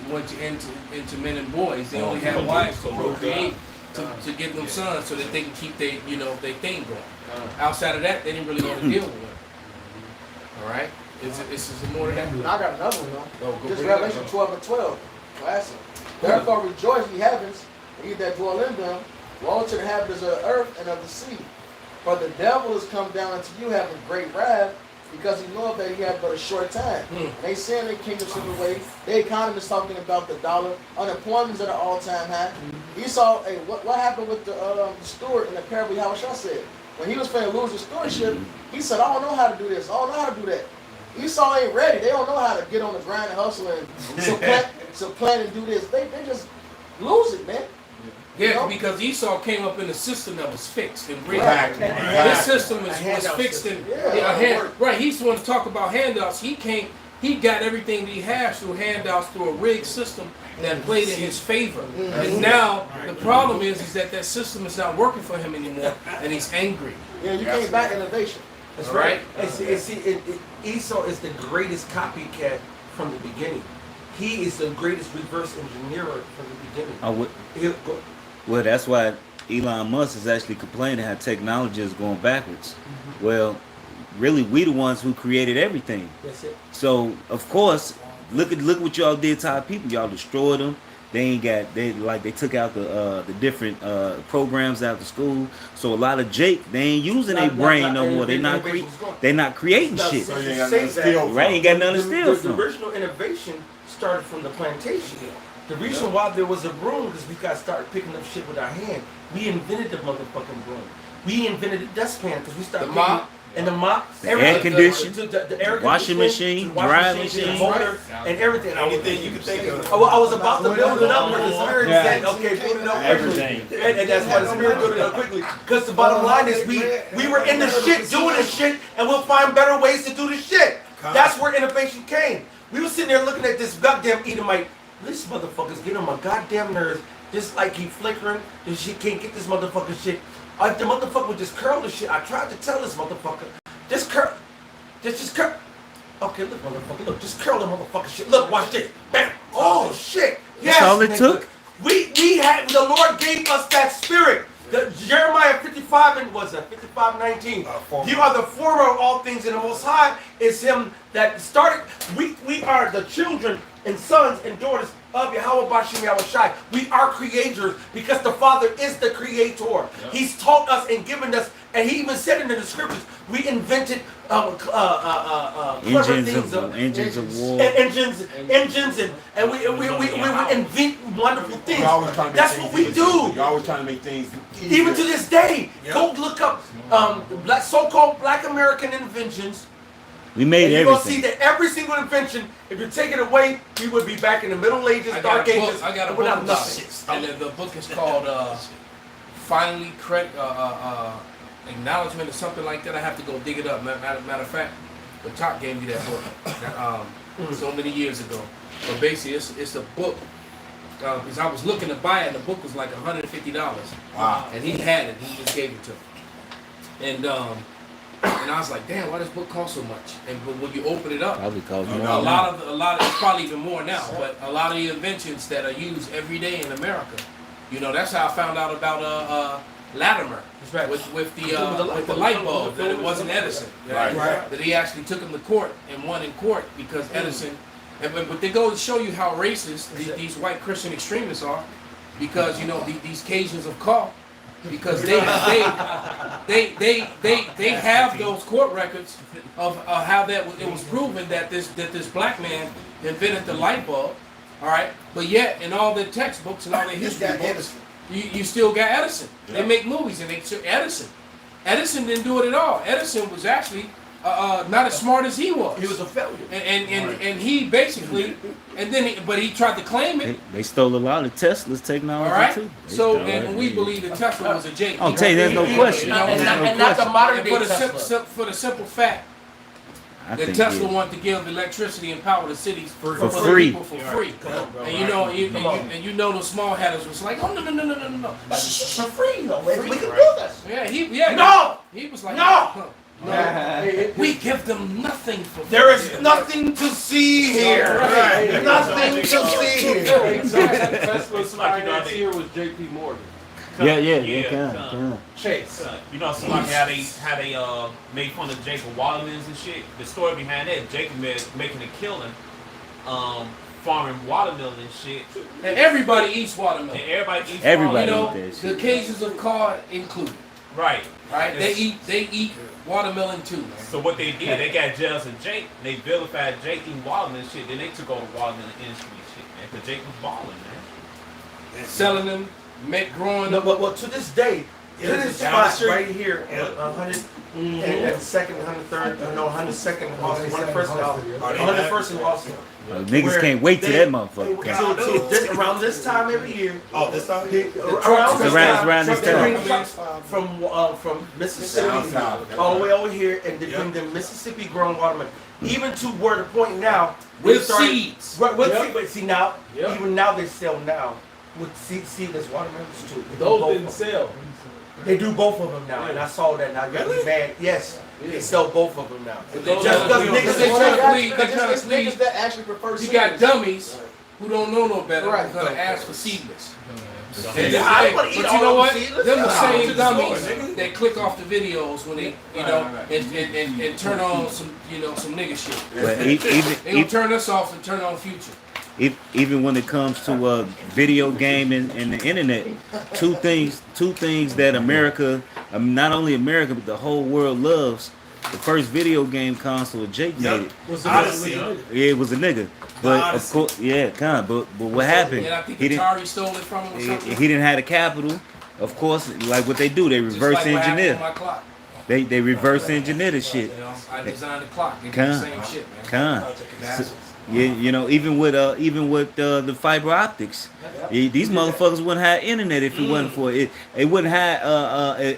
men and boys. They only had wives to procreate to give them sons so that they can keep their thing going. Outside of that, they didn't really want to deal with women. All right, it's more than that. I got another one though. Go This bring it up. Revelation 12 and 12. Classic. Therefore rejoice, ye heavens, and ye that dwell in them. Woe to the inhabitants of the earth and of the sea. For the devil is come down unto you having great wrath, because he knoweth that he had but a short time. They sin their kingdom slipping away. The economy is talking about the dollar. Unemployment is at an all-time high. Esau, hey, what happened with the steward in the parable Yahushua said? When he was finna lose his stewardship, he said, I don't know how to do this. I don't know how to do that. Esau ain't ready. They don't know how to get on the grind and hustle and supplant and do this. They just lose it, man. Yeah, You know? because Esau came up in a system that was fixed and rigged. Right. This system was fixed and right. He's the one to talk about handouts. He got everything that he has through handouts through a rigged system that played in his favor. And now the problem is that system is not working for him anymore, and he's angry. Yeah, you can't back innovation. That's right. And see, Esau is the greatest copycat from the beginning. He is the greatest reverse engineer from the beginning. Well, that's why Elon Musk is actually complaining how technology is going backwards. Well, really, we the ones who created everything. That's it. So, of course, look what y'all did to our people. Y'all destroyed them. They took out the different programs out of school. So a lot of they ain't using their brain no more. They not creating shit. So you ain't got nothing to steal from. Right? Ain't got nothing to steal The from. original innovation started from the plantation. The reason why there was a broom is because we started picking up shit with our hand. We invented the motherfucking broom. We invented the dustpan because we started the mop, air condition, the air washing machine, drying machine, the motor, and everything. Anything you can think of. I was about to build it up, but the spirit said, "Okay, build it up quickly." Everything. And that's why the spirit built it up quickly. Because the bottom line is, we were in the shit doing the shit, and we'll find better ways to do the shit. That's where innovation came. We were sitting there looking at this goddamn Edomite. This motherfucker's getting on my goddamn nerves. Just like he flickering, this shit can't get this motherfucker shit. If the motherfucker would just curl the shit, I tried to tell this motherfucker, just curl. Okay, look, motherfucker, look, just curl the motherfucker shit. Look, watch this. Bam. Oh shit! Yes, That's all it nigga. took? We had the Lord gave us that spirit. The Jeremiah 55 and was it 55:19? You are the former of all things, and the Most High is Him that started. We are the children and sons and daughters of Yahweh Bashim Yahushai. We are creators because the Father is the creator. Yep. He's taught us and given us, and He even said in the scriptures, we invented engines of war. Engines, and we invent wonderful things. That's what we do. You're always trying to make things easier. Even to this day, go look up so-called Black American inventions. We made you're everything. You're going to see that every single invention, if you take it away, we would be back in the Middle Ages, Dark Ages. I got a book about it. And the book is called Finally Acknowledgement or something like that. I have to go dig it up. Matter of fact, the top gave me that book so many years ago. But basically, it's a book. Because I was looking to buy it, and the book was like $150. Wow. And he had it. He just gave it to me. And I was like, damn, why does this book cost so much? And but when you open it up, probably cost a lot of it's probably even more now, but a lot of the inventions that are used every day in America, you know, that's how I found out about Latimer with the light bulb, that it wasn't Edison. Right. That he actually took him to court and won in court because Edison. But they go to show you how racist these white Christian extremists are, because you know these Cajuns of call. Because they have those court records of how it was proven that this black man invented the light bulb, all right. But yet in all their textbooks and all their history books, you still got Edison. Yeah. They make movies and they took Edison. Edison didn't do it at all. Edison was actually not as smart as he was. He was a failure. And he basically, but he tried to claim it. They stole a lot of Tesla's technology all right? too. So, and we believe that Tesla was a Jake. I'll tell you, there's no question. And not the modern day Tesla. For the simple fact that Tesla wanted to give electricity and power to cities for free. People for free. And you know those small hatters was like, oh no. For free though. We can do this. Yeah, he was like, no. We give them nothing for free. There is nothing to see here. Right. Nothing to see here. Exactly. Tesla's finance here was J.P. Morgan. Yeah. Chase. You know, so like how they made fun of Jacob Watermelons and shit. The story behind that, Jacob making a killing, farming watermelon and shit. And everybody eats watermelon. Everybody watermelon. eats that shit. The occasions of card included. Right. They eat watermelon too, man. So what they did, they got jealous of Jake. They vilified Jake eating watermelon shit. Then they took over the watermelon industry and shit, man. Because Jake was balling, man. Selling them, growing no, up. but to this day, there's a spot right here at 100 and second, 103rd, no, 102nd in Austin, 101st in Austin. Niggas can't wait till that motherfucker. Around this time every year. Oh, this time? Around this time. They bring trucks from Mississippi all the way over here, and they bring them Mississippi grown watermelon. Even to where the point now with seeds. Right, with seeds. But see now, even now they sell now with seedless watermelons too. Those didn't sell. They do both of them now, and I saw that. Now you're mad. Yes, they sell both of them now. Just because niggas that actually prefer you got dummies who don't know no better who's gonna ask for seedless. But you know what? Them the same dummies that click off the videos when they, and turn on some nigga shit. They will turn us off and turn on Future. Even when it comes to video game and the internet, two things that America, not only America but the whole world loves. The first video game console Jake made it. It was a nigga. But of course, but what happened? And I think Atari stole it from him or something. He didn't have the capital. Of course, like what they do, they reverse engineer. They reverse engineer the shit. I designed the clock. They do the same shit, man. Even with the fiber optics, these motherfuckers wouldn't have internet if it wasn't for it. They wouldn't have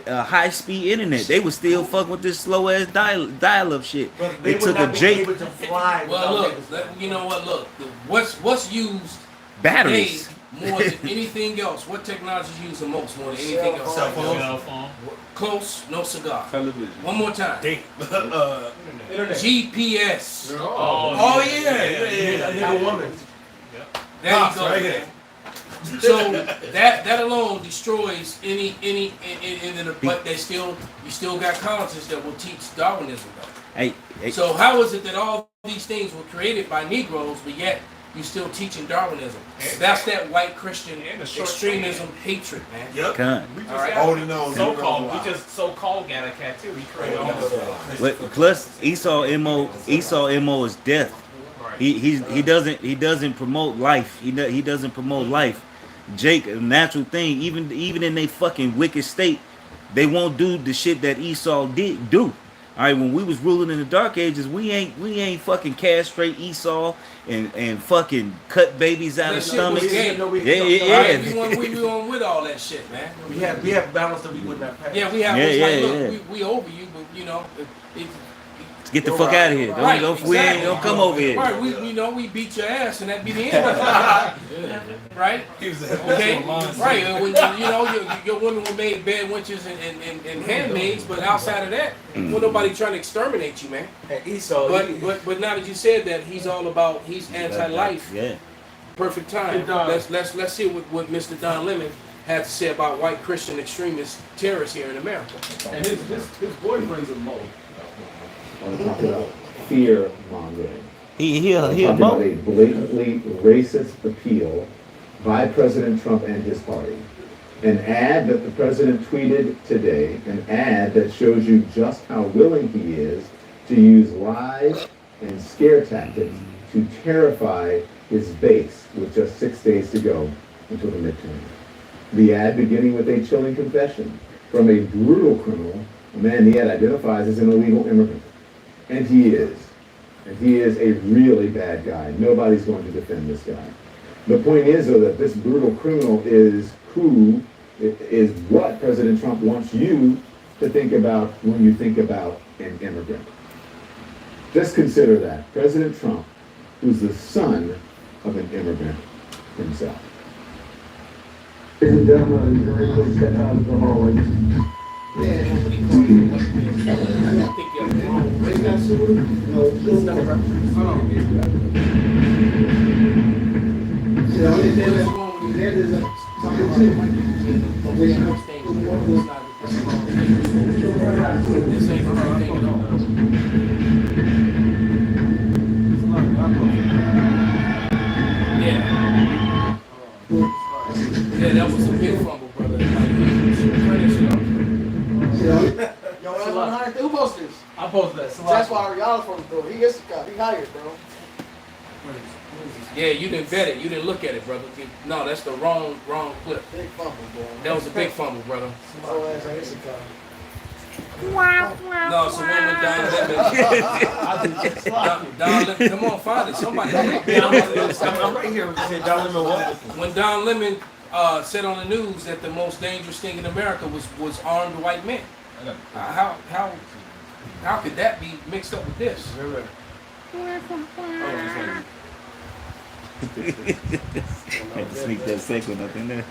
a high speed internet. They would still fuck with this slow ass dial up shit. They took a Jake. Well, look, you know what? Look, what's used batteries today more than anything else. What technology is used the most more than anything else? Cell phone. Close, no cigar. Television. One more time. Internet. GPS. Oh yeah. Nigga woman. There you go. Right here. So that alone destroys any but you still got colleges that will teach Darwinism though. Hey. So how is it that all these things were created by Negroes, but yet you still teaching Darwinism? That's that white Christian extremism hatred, man. Yep. All right. Holding on. So-called, we just so-called got a captivity. Plus Esau MO is death. He doesn't promote life. He doesn't promote life. Jake, a natural thing. Even in they fucking wicked state, they won't do the shit that Esau did do. All right, when we was ruling in the dark ages, we ain't fucking castrate Esau and fucking cut babies out of stomachs. Yeah. We went with all that shit, man. We have balance that we would not pass. Yeah, we have. Look, we over you, but you know, get the fuck out of here. Don't come over here. Right, we beat your ass and that be the end of it. Right? Okay? Right. When your women were made bed wenches and handmaids, but outside of that, wasn't nobody trying to exterminate you, man. And Esau, but now that you said that, he's anti-life. Yeah. Perfect time. Let's hear what Mr. Don Lemon had to say about white Christian extremist terrorists here in America. And his boyfriend's a Mo. I want to talk about fear mongering. He'll about a blatantly racist appeal by President Trump and his party. An ad that the president tweeted today, an ad that shows you just how willing he is to use lies and scare tactics to terrify his base with just 6 days to go until the midterm. The ad beginning with a chilling confession from a brutal criminal, a man the ad identifies as an illegal immigrant. And he is. And he is a really bad guy. Nobody's going to defend this guy. The point is, though, that this brutal criminal is what President Trump wants you to think about when you think about an immigrant. Just consider that. President Trump, who's the son of an immigrant himself. Ladies and gentlemen, please step out of the hallway. Yeah, that was a big fumble, brother. Who posted this? I posted that. That's why Ariana from the door. He is the guy. He hired, bro. Yeah, you didn't vet it. You didn't look at it, brother. No, that's the wrong clip. Big fumble, bro. That was a big fumble, brother. Oh, that's a guy. No, so when Don Lemon, come on, find it. Somebody. I'm right here. Don Lemon. When Don Lemon said on the news that the most dangerous thing in America was armed white men. How could that be mixed up with this? Had to sneak that second up in there.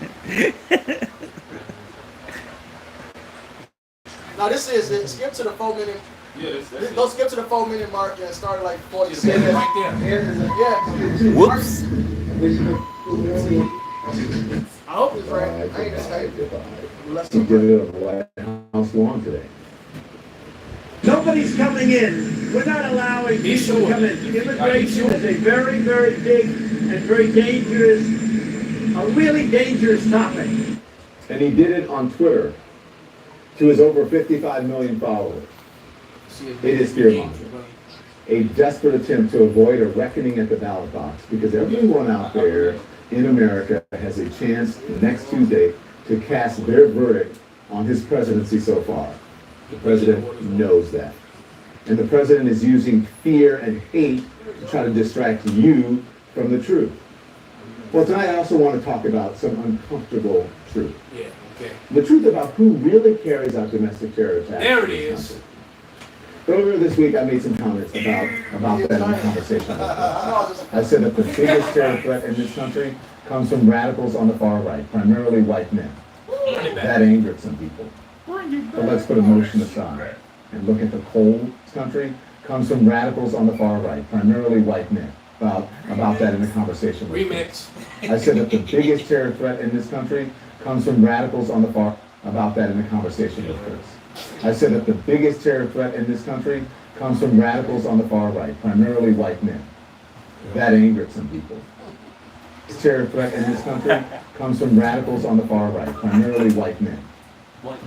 Now this is skip to the 4 minute. Yeah, Go skip to the 4 minute mark and start like 40 seconds. Right there. Yeah. Whoops. I hope it's right. I ain't just saying. He did it on the White House lawn today. Nobody's coming in. We're not allowing people to come in. Immigration is a very, very big and very dangerous, a really dangerous topic. And he did it on Twitter to his over 55 million followers. It is fear-mongering. A desperate attempt to avoid a reckoning at the ballot box because everyone out there in America has a chance next Tuesday to cast their verdict on his presidency so far. The president knows that. And the president is using fear and hate to try to distract you from the truth. Well, tonight I also want to talk about some uncomfortable truth. Yeah, okay. The truth about who really carries out domestic terror attacks. There it is. Earlier this week, I made some comments about that in the conversation. I said that the biggest terror threat in this country comes from radicals on the far right, primarily white men. That angered some people. But let's put emotion aside and look at the cold country comes from radicals on the far right, primarily white men. About about that in the conversation with Remix. Chris. I said that the biggest terror threat in this country comes from radicals on the far, about that in the conversation with Chris. I said that the biggest terror threat in this country comes from radicals on the far right, primarily white men. That angered some people. The terror threat in this country comes from radicals on the far right, primarily white men.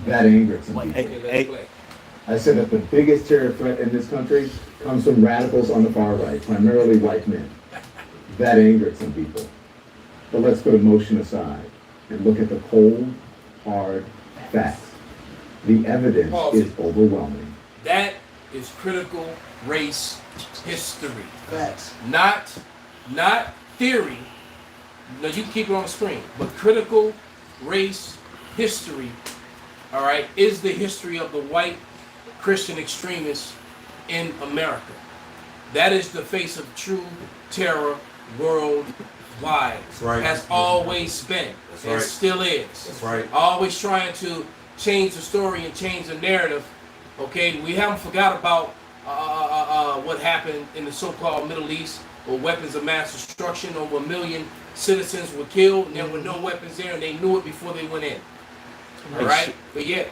That angered some people. I said that the biggest terror threat in this country comes from radicals on the far right, primarily white men. That angered some people. But let's put emotion aside and look at the cold, hard facts. The evidence is overwhelming. That is critical race history. Facts. Not theory. No, you can keep it on the screen. But critical race history, all right, is the history of the white Christian extremists in America. That is the face of true terror worldwide. That's right. Has always been. That's and right. still is. That's right. Always trying to change the story and change the narrative. Okay, we haven't forgot about what happened in the so-called Middle East, where weapons of mass destruction, over 1 million citizens were killed, and there were no weapons there, and they knew it before they went in. All right, but yet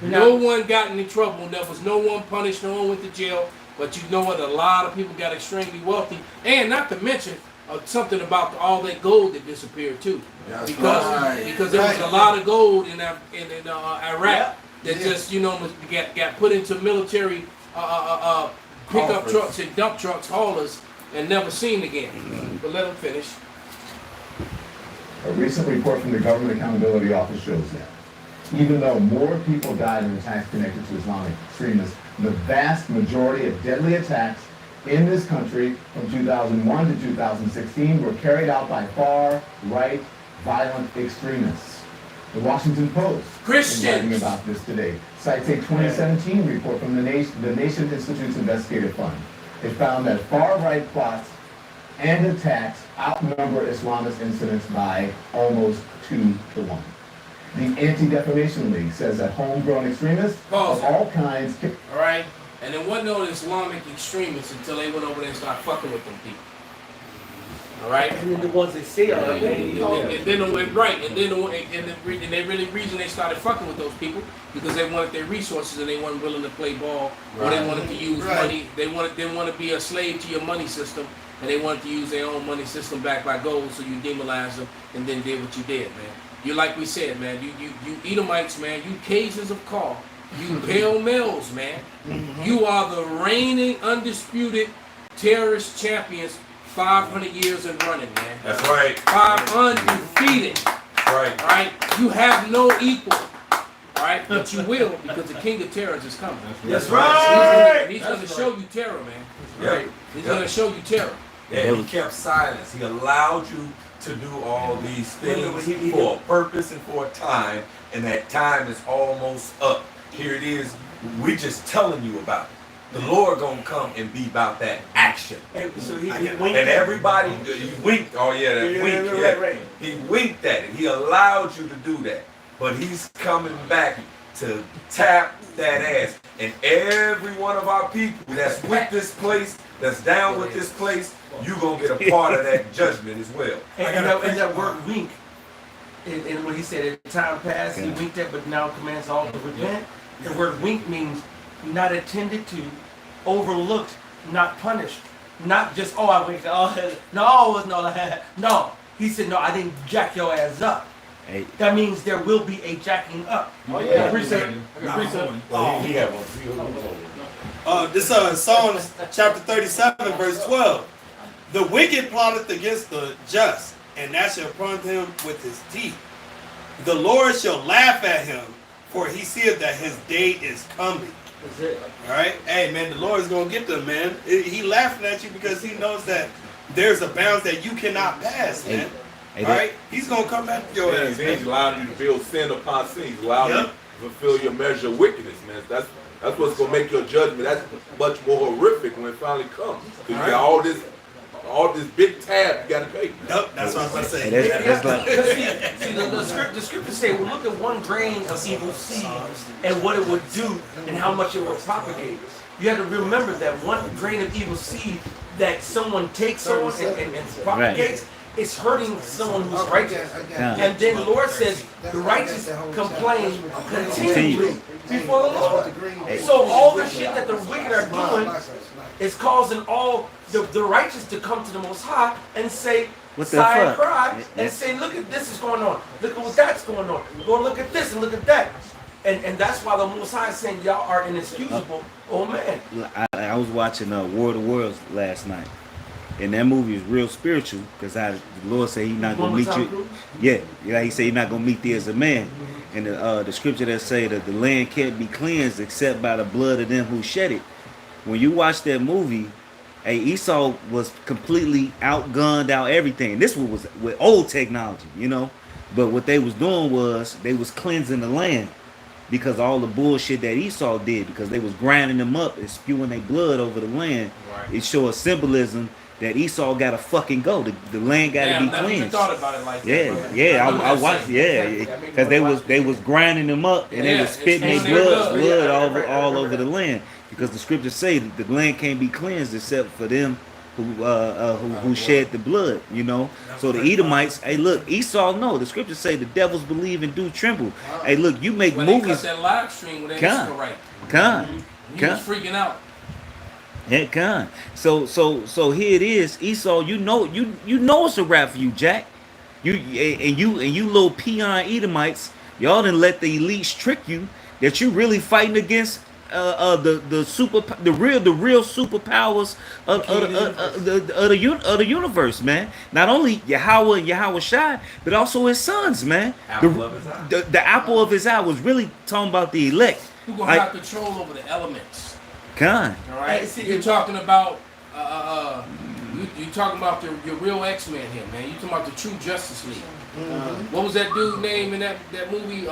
no one got in trouble. There was no one punished. No one went to jail. But you know what? A lot of people got extremely wealthy, and not to mention something about all that gold that disappeared too, because there was a lot of gold in Iraq that just got put into military pickup trucks and dump trucks, haulers, and never seen again. But let them finish. A recent report from the Government Accountability Office shows that even though more people died in attacks connected to Islamic extremists, the vast majority of deadly attacks in this country from 2001 to 2016 were carried out by far-right violent extremists. The Washington Post is writing about this today. Cites a 2017 report from the Nation Institute's Investigative Fund. It found that far-right plots and attacks outnumber Islamist incidents by almost 2 to 1. The Anti-Defamation League says that homegrown extremists of all kinds... All right? And there wasn't no Islamic extremists until they went over there and started fucking with them people. All right? And then the ones they say are and then the really reason they started fucking with those people because they wanted their resources and they weren't willing to play ball, or they wanted to use money. They didn't want to be a slave to your money system, and they wanted to use their own money system backed by gold, so you demoralized them and then did what you did, man. You like we said, man. You Edomites, man. You cages of Caw. You pale males, man. You are the reigning undisputed terrorist champions. 500 years and running, man. That's right. 500 That's right. All right. You have no equal. All right. But you will, because the king of terrors is coming. That's right. He's going to show you terror, man. Yep. Right. He's going to show you terror. And he kept silence. He allowed you to do all these things for a purpose and for a time, and that time is almost up. Here it is. We're just telling you about it. The Lord gonna come and be about that action. And so he and everybody, he winked. Oh yeah, that wink. Yeah. Right. He winked at it. He allowed you to do that. But he's coming back to tap that ass. And every one of our people that's with this place, that's down with this place, you gonna get a part of that judgment as well. And that word wink, and what he said, at time past, he winked at, but now commands all to repent. The word wink means not attended to, overlooked, not punished. Not just, oh, I winked, no. He said, no, I didn't jack your ass up. Hey. That means there will be a jacking up. Oh, yeah. This is Psalms chapter 37, verse 12. The wicked plotteth against the just, and that shall prompt him with his teeth. The Lord shall laugh at him, for he seeth that his day is coming. That's it. All right? Hey, man, the Lord is going to get them, man. He laughing at you because he knows that there's a bounds that you cannot pass, man. All right? He's going to come after your ass, man. He's allowing you to build sin upon sin. He's allowing you to fulfill your measure of wickedness, man. That's what's going to make your judgment. That's much more horrific when it finally comes. Because you got all this big tab you got to pay. Nope, that's what I was going to say. The scriptures say, well, look at one grain of evil seed and what it would do and how much it would propagate. You have to remember that one grain of evil seed that someone takes on and propagates, it's hurting someone who's righteous. And then the Lord says, the righteous complain continually before the Lord. So all the shit that the wicked are doing is causing all the righteous to come to the Most High and say, sigh and cry, and say, look at this is going on. Look at what that's going on. Go look at this and look at that. And that's why the Most High is saying, y'all are inexcusable. Oh man. I was watching War of the Worlds last night. And that movie is real spiritual because the Lord said He's not gonna meet you. Yeah, He said He's not gonna meet thee as a man. And the scripture that say that the land can't be cleansed except by the blood of them who shed it. When you watch that movie, Esau was completely outgunned, out everything. This one was with old technology, you know. But what they was doing was they was cleansing the land because of all the bullshit that Esau did, because they was grinding them up and spewing their blood over the land. Right. It shows symbolism that Esau gotta fucking go. The land gotta be cleansed. Thought about it like that, I watched, because they was grinding them up and they was spitting their blood all over the land, because the scriptures say that the land can't be cleansed except for them who shed the blood, you know. So the Edomites, hey, look, Esau, no, the scriptures say the devils believe and do tremble. Hey, look, you make movies. That live stream when they was freaking out. Heck, con. So here it is, Esau. You know it's a wrap for you, Jack. You little peon Edomites, y'all didn't let the elites trick you that you really fighting against the real superpowers of the universe, man. Not only Yahweh and Yahweh Shai, but also his sons, man. The apple of his eye was really talking about the elect. Who gonna have control over the elements? Con. All right. You're talking about you talking about your real X-Men here, man. You talking about the true Justice League. What was that dude name in that movie?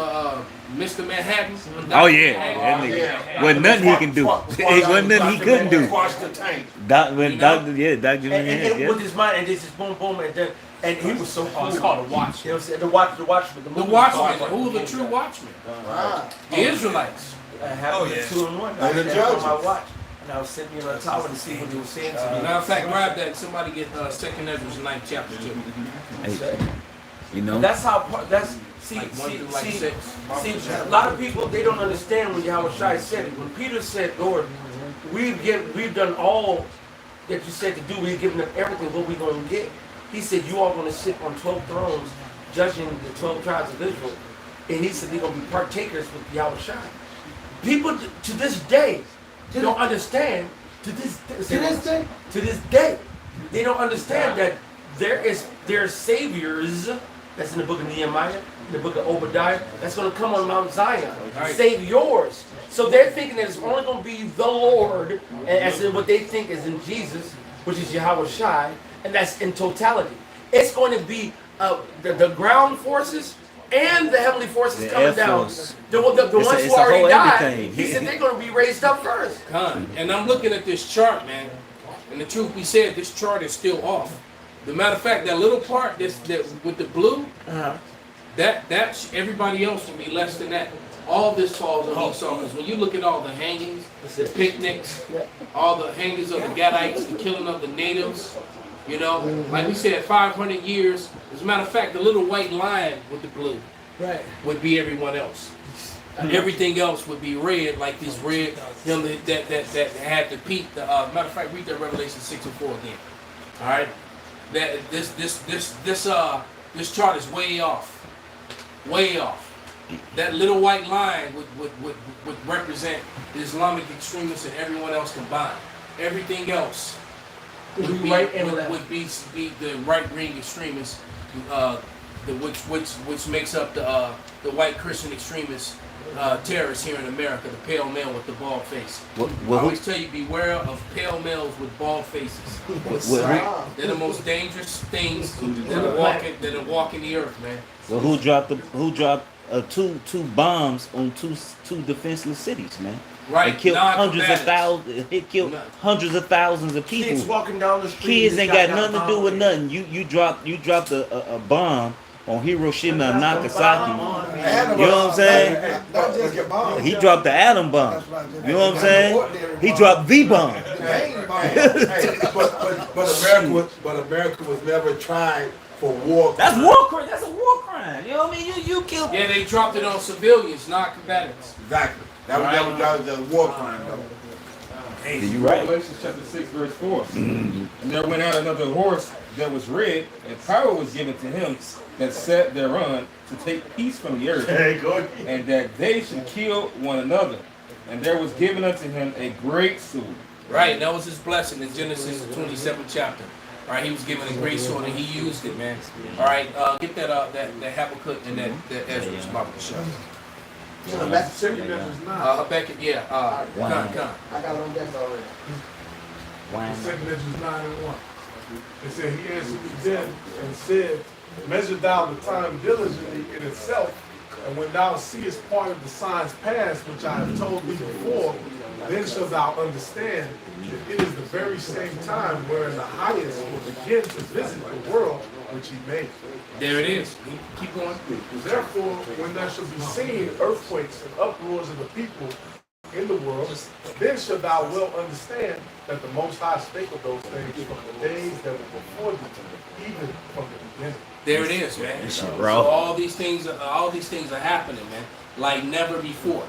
Mr. Manhattan. Oh yeah, that nigga. Wasn't nothing he can do. It wasn't nothing he couldn't do. Doctor Manhattan. And with his mind, and this is boom, boom, and he was so cool. It's called the Watch. You know what I'm saying? The Watchmen. The Watchmen. Who are the true Watchmen? The Israelites. I have 2 in 1. I had that on my watch. And I was sitting on the tower to see what they were saying to me. Matter of fact, grab that. Somebody get 2nd Ezra's 9th chapter 2. You know? That's how, see, a lot of people, they don't understand when Yahweh Shai said it. When Peter said, Lord, we've done all that you said to do. We've given them everything. What we going to get? He said, you are going to sit on 12 thrones judging the 12 tribes of Israel. And he said they're going to be partakers with Yahweh Shai. People to this day, they don't understand. To this day, they don't understand that there's saviors. That's in the book of Nehemiah, in the book of Obadiah. That's going to come on Mount Zion, save yours. So they're thinking that it's only going to be the Lord, and as in what they think is in Jesus, which is Yahweh Shai, and that's in totality. It's going to be the ground forces and the heavenly forces coming down. The ones who already died, he said they're going to be raised up first. And I'm looking at this chart, man. And the truth be said, this chart is still off. The matter of fact, that little part that with the blue, that everybody else will be less than that. All this falls on Esau. Because when you look at all the hangings, the picnics, all the hangings of the Gadites, the killing of the natives, you know, like we said, 500 years. As a matter of fact, the little white line with the blue would be everyone else. Everything else would be red, like this red, him that had the peak. Matter of fact, read that Revelation 6 and 4 again. All right, that this chart is way off, way off. That little white line would represent the Islamic extremists and everyone else combined. Everything else would be the right-wing extremists, which makes up the white Christian extremists, terrorists here in America, the pale male with the bald face. I always tell you, beware of pale males with bald faces. They're the most dangerous things that are walking the earth, man. Well, who dropped two bombs on two defenseless cities, man? Right. It killed hundreds of thousands. It killed hundreds of thousands of people. Kids walking down the street. Kids ain't got nothing to do with nothing. You dropped a bomb on Hiroshima and Nagasaki. You know what I'm saying? Not just the bomb. He dropped the atom bomb. You know what I'm saying? He dropped the bomb. But America was never tried for war. That's war crime. That's a war crime. You know what I mean? You killed. Yeah, they dropped it on civilians, not combatants. Exactly. That was a war crime, though. You right. Revelation chapter 6, verse 4. And there went out another horse that was red, and power was given to him that sat thereon to take peace from the earth, and that they should kill one another. And there was given unto him a great sword. Right, that was his blessing in Genesis 27th chapter. All right, he was given a great sword and he used it, man. All right, get that Habakkuk and that Ezra's Bible show. Habakkuk, yeah. Come. I got it on deck already. Second Ezra's 9:1. It said, he answered me then and said, measure thou the time diligently in itself, and when thou seest part of the signs past, which I have told thee before, then shalt thou understand that it is the very same time wherein the highest will begin to visit the world which he made. There it is. Keep going. Therefore, when there shall be seen earthquakes and uproars of the people in the world, then shalt thou well understand that the Most High spake of those things from the days that were before thee, even from the beginning. There it is, man. Shit, So bro. all these things are happening, man, like never before.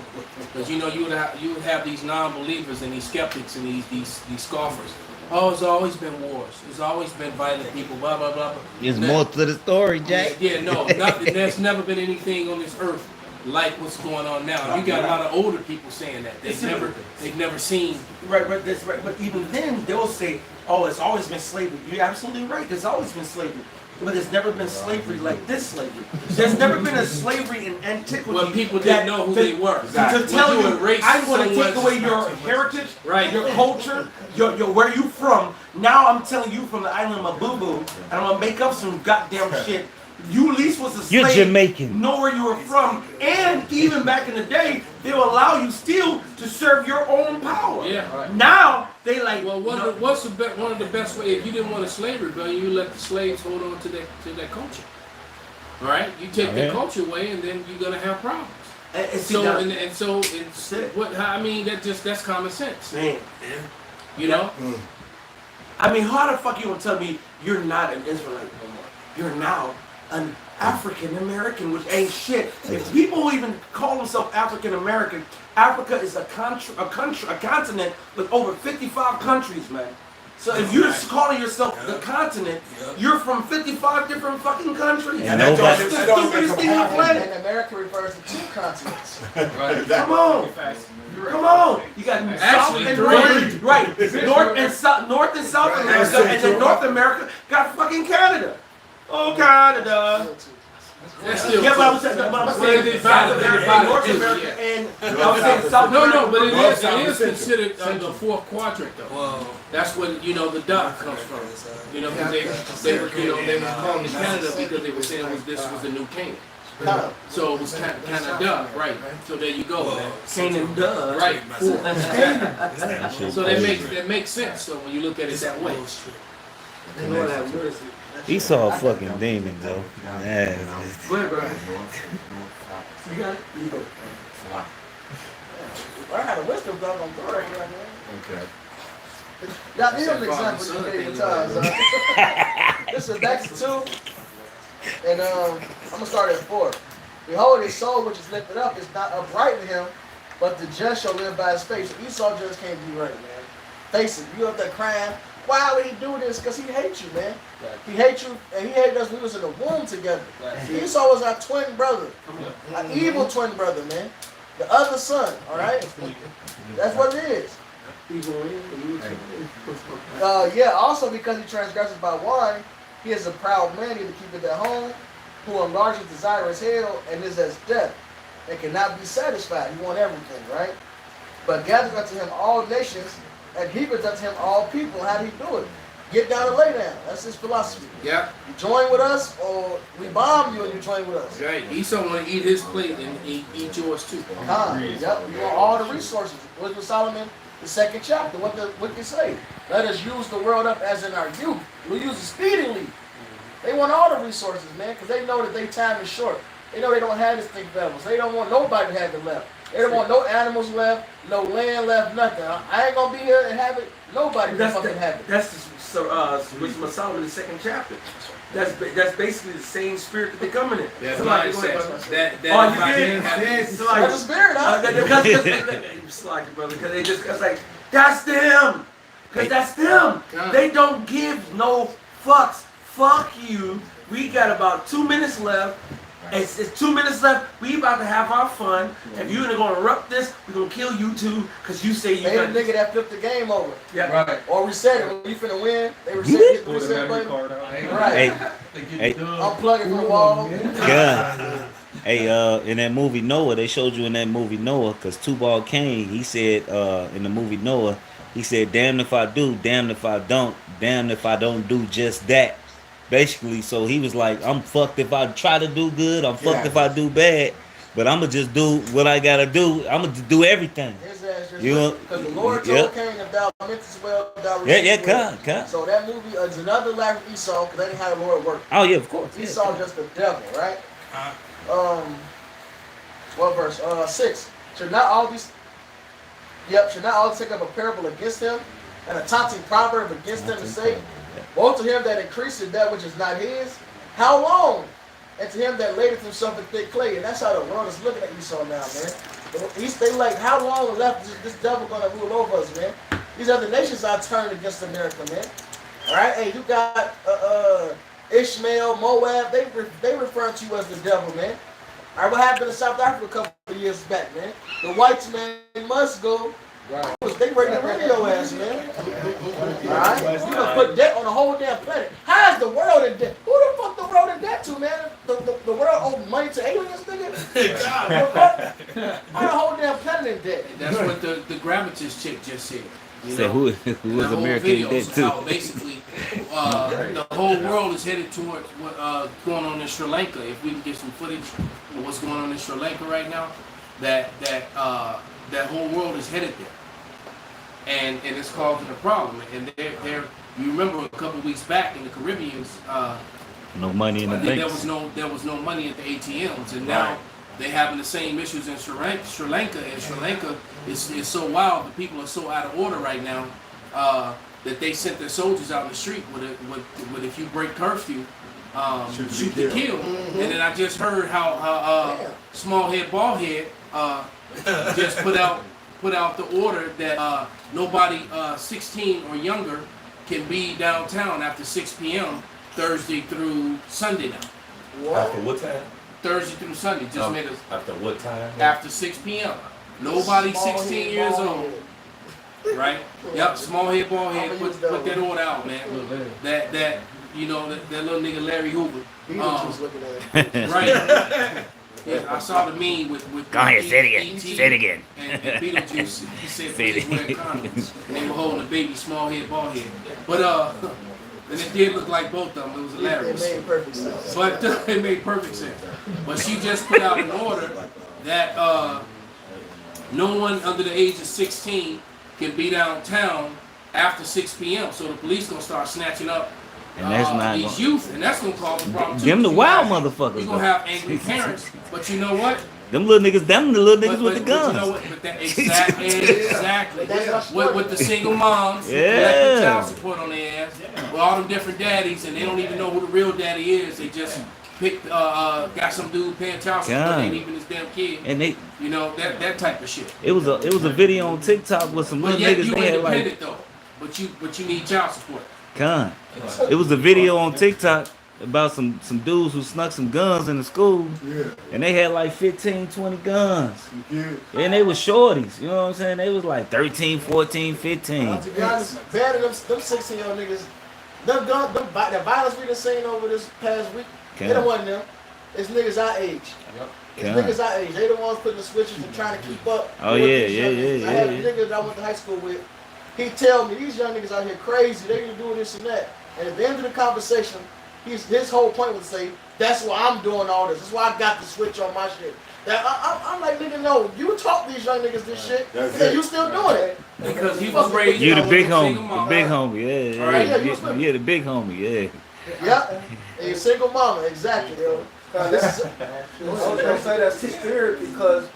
Because you would have these non-believers and these skeptics and these scoffers. Oh, it's always been wars. It's always been violent people. Blah blah blah. There's more to the story, Jack. Yeah, no, there's never been anything on this earth like what's going on now. You got a lot of older people saying that they've never seen. Right, that's right. But even then, they'll say, "Oh, it's always been slavery." You're absolutely right. There's always been slavery, but there's never been slavery like this slavery. There's never been a slavery in antiquity. Well, people didn't know who they were. To tell you, I'm going to take away your heritage, right, your culture, your where you from. Now I'm telling you from the island of Mabubu, and I'm gonna make up some goddamn shit. You at least was a slave. You're Jamaican. Know where you were from, and even back in the day, they'll allow you still to serve your own power. Yeah. Right. Now they like. Well, one of the best ways, if you didn't want a slavery rebellion, you let the slaves hold on to that culture. All right, you take their culture away, and then you're gonna have problems. That's common sense. Man. You know. I mean, how the fuck you gonna tell me you're not an Israelite no more? You're now an African American, which ain't shit. If people even call themselves African American, Africa is a continent with over 55 countries, man. So if you're just calling yourself the continent, you're from 55 different fucking countries. And that's the stupidest thing on the planet. And America refers to 2 continents. Come on. Come on. You got South and North. Right. North and South America. And then North America got fucking Canada. Oh, Canada. Yeah, but I'm saying South America, North America, and I'm saying South America. No, but it is considered the 4th quadrant, though. Well, that's what the dot comes from. Because they were calling it Canada because they were saying this was the new Canaan. So it was Canada, right? So there you go, man. Canada, right? So that makes sense. So when you look at it that way. He saw a fucking demon, though. Yeah. Where, bro? You got it? You go. I had a wisdom dog on board right now. Okay. Y'all need an example you gave the times. This is Acts 2. And I'm going to start at 4. Behold, his soul which is lifted up is not upright in him, but the just shall live by his faith. So Esau just can't be right, man. Face it, you up there crying. Why would he do this? Because he hates you, man. He hates you, and he hated us when we was in the womb together. Esau was our twin brother. An evil twin brother, man. The other son, all right? That's what it is. Also because he transgresses by wine, he is a proud man, he to keep it at home, who enlarges desirous hell and is as death, and cannot be satisfied. He want everything, right? But gathers unto him all nations, and heapeth unto him all people. How do he do it? Get down and lay down. That's his philosophy. Yeah. You join with us, or we bomb you and you join with us. Right. Esau want to eat his plate and eat yours too. Yep. You want all the resources. What was Solomon, the 2nd chapter? What can say? Let us use the world up as in our youth. We use it speedily. They want all the resources, man, because they know that their time is short. They know they don't have this thing forever. So they don't want nobody to have it left. They don't want no animals left, no land left, nothing. I ain't gonna be here and have it. Nobody can fucking have it. That's Wisdom of Solomon, the 2nd chapter. That's basically the same spirit that they're coming in. That's Somebody mindset. oh, you did? That's the spirit, huh? It's like, brother, because they just, it's like, that's them. Because that's them. They don't give no fucks. Fuck you. We got about 2 minutes left. It's 2 minutes left. We about to have our fun. If you're gonna interrupt this, we're gonna kill you too. Cause you say you got the nigga that flipped the game over. Yeah. Right. Or reset it when you finna win. They reset the reset button. Right. Hey. Unplug it from the wall. God. Hey, in that movie Noah, they showed you in that movie Noah, cause Tubal Cain, he said in the movie Noah, he said, "Damn if I do, damn if I don't, damn if I don't do just that." Basically, so he was like, I'm fucked if I try to do good, I'm fucked if I do bad, but I'm gonna just do what I gotta do. I'm gonna do everything. His ass just because the Lord told Cain that thou meantest well, thou come. So that movie is another life of Esau, because that ain't how the Lord worked. Oh yeah, of course. Esau just the devil, right? What verse? 6. Should not all take up a parable against him, and a taunting proverb against him, and say, woe to him that increaseth that which is not his. How long? And to him that ladeth himself in thick clay. And that's how the world is looking at Esau now, man. They like, how long left is this devil gonna rule over us, man? These other nations are turned against America, man. All right, hey, you got Ishmael, Moab. They refer to you as the devil, man. All right, what happened in South Africa a couple of years back, man? The whites, man, must go. Right. They ready to bring your ass, man. Alright? You gonna put debt on the whole damn planet. How is the world in debt? Who the fuck the world in debt to, man? The world owes money to aliens, nigga? How the whole damn planet in debt? That's what the Grammatis chick just said. You so know? who was American in debt too? How basically the whole world is headed towards what's going on in Sri Lanka. If we can get some footage of what's going on in Sri Lanka right now, that whole world is headed there. And it's causing a problem. And they're you remember a couple of weeks back in the Caribbeans, no money in the banks. There was no money at the ATMs, and now they're having the same issues in Sri Lanka. And Sri Lanka is so wild. The people are so out of order right now that they sent their soldiers out in the street with if you break curfew, shoot to kill. Mm-hmm. And then I just heard how Small Head Bald Head just put out the order that nobody 16 or younger can be downtown after 6 p.m. Thursday through Sunday now. What? After what time? Thursday through Sunday. Just made us. After what time? After 6 p.m. Nobody 16 years old. Right? Yep, Small Head, Bald Head, put that order out, man. That you know, that little nigga Larry Hoover. Right. Yeah, I saw the meme with go ahead, say it again. And Beetlejuice, he said please wear condoms. And they were holding a baby, Small Head, Bald Head. But and it did look like both of them. It was hilarious. It made perfect sense. But it made perfect sense. But she just put out an order that no one under the age of 16 can be downtown after 6 p.m. So the police gonna start snatching up and that's not these youth, and that's gonna cause a problem too. Them the wild motherfuckers. We're gonna have angry parents, but you know what? Them little niggas with the guns. You know what? But exactly. With the single moms, collecting child support on their ass, with all them different daddies, and they don't even know who the real daddy is. They just picked, got some dude paying child support, ain't even his damn kid. And they, you know, that type of shit. It was a video on TikTok with some little niggas. You they had independent though, but you need child support. Con. It was a video on TikTok about some dudes who snuck some guns in the school. Yeah. And they had like 15, 20 guns. Yeah. And they was shorties, you know what I'm saying? They was like 13, 14, 15. To be honest, bad of them 16-year-old niggas, the violence we done seen over this past week, they don't want them. It's niggas our age. Yep. It's niggas our age. They the ones putting the switches and trying to keep up. Oh yeah. I had a nigga that I went to high school with. He tell me these young niggas out here crazy. They can do this and that. And at the end of the conversation, his whole point was to say, "That's why I'm doing all this. That's why I got the switch on my shit." I'm like, nigga, no, you taught these young niggas this shit, and you still doing it. Because he was raised. You the big homie, yeah. Right? Yeah, the big homie, yeah. Yep. A single mama, exactly, yo. I was gonna say that's his spirit because a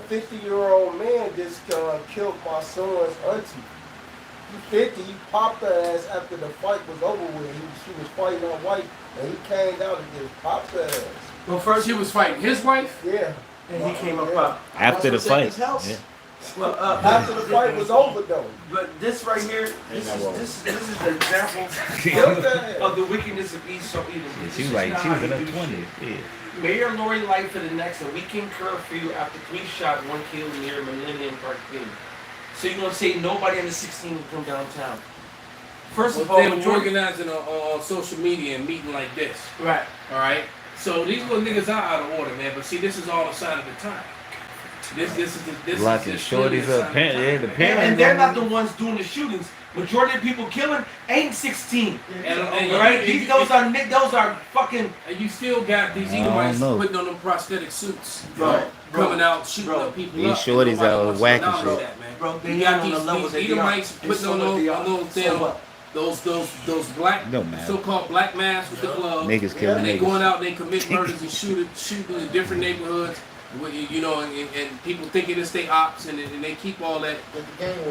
50-year-old man just killed my son's auntie. He 50, he popped her ass after the fight was over with. She was fighting her wife, and he came out and just popped her ass. Well, first he was fighting his wife. Yeah. And he came up. After the fight. Yeah. Well, after the fight was over, though. But this right here, this is the example of the wickedness of Esau. She was like, she was in her 20s. Yeah. Mayor Lori Lightfoot enacts a weekend curfew after 3 shot, 1 killed near Millennium Park Field. So you're gonna say nobody under 16 will come downtown? First of all, they were organizing on social media and meeting like this. Right. All right. So these little niggas are out of order, man. But see, this is all a sign of the time. This Locking is shorties up. Yeah, the parents. And they're not the ones doing the shootings. Majority of people killing ain't 16. And right? Those are fucking. And you still got these Edomites putting on them prosthetic suits, coming out shooting up people. These shorties out wacky shit. Bro, you got these Edomites putting on those black, so-called black masks with the gloves. Niggas killing and they niggas. going out, they commit murders and shooting in different neighborhoods. You know, and people thinking it's they ops, and they keep all that.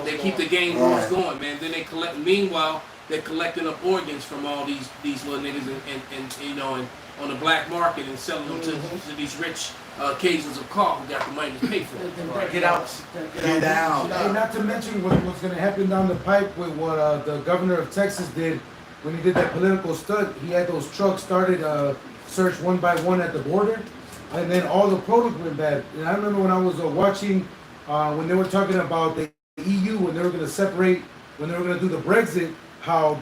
They keep the gang wars going, man. Then they collect. Meanwhile, they're collecting up organs from all these little niggas, and you know, and on the black market and selling them to these rich occasions of car who got the money to pay for it. Get out. Get out. And not to mention what's going to happen down the pipe with what the governor of Texas did when he did that political stunt. He had those trucks started search one by one at the border. And then all the product went bad. And I remember when I was watching, when they were talking about the EU, when they were going to separate, when they were going to do the Brexit, how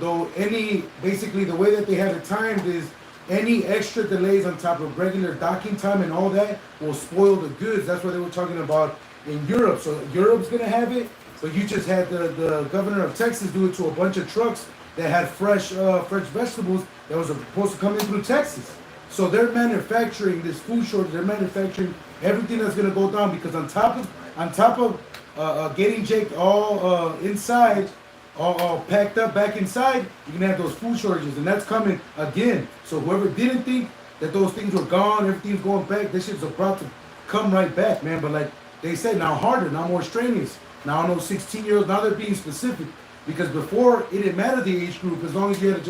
basically the way that they have it timed is any extra delays on top of regular docking time and all that will spoil the goods. That's what they were talking about in Europe. So Europe's going to have it, but you just had the governor of Texas do it to a bunch of trucks that had fresh vegetables that was supposed to come in through Texas. So they're manufacturing this food shortage. They're manufacturing everything that's going to go down because on top of getting Jake all inside, all packed up back inside, you're gonna have those food shortages, and that's coming again. So whoever didn't think that those things were gone, everything's going back, this shit's about to come right back, man. But like they said, now harder, now more strenuous. Now on those 16-year-olds, now they're being specific because before it didn't matter the age group as long as you had a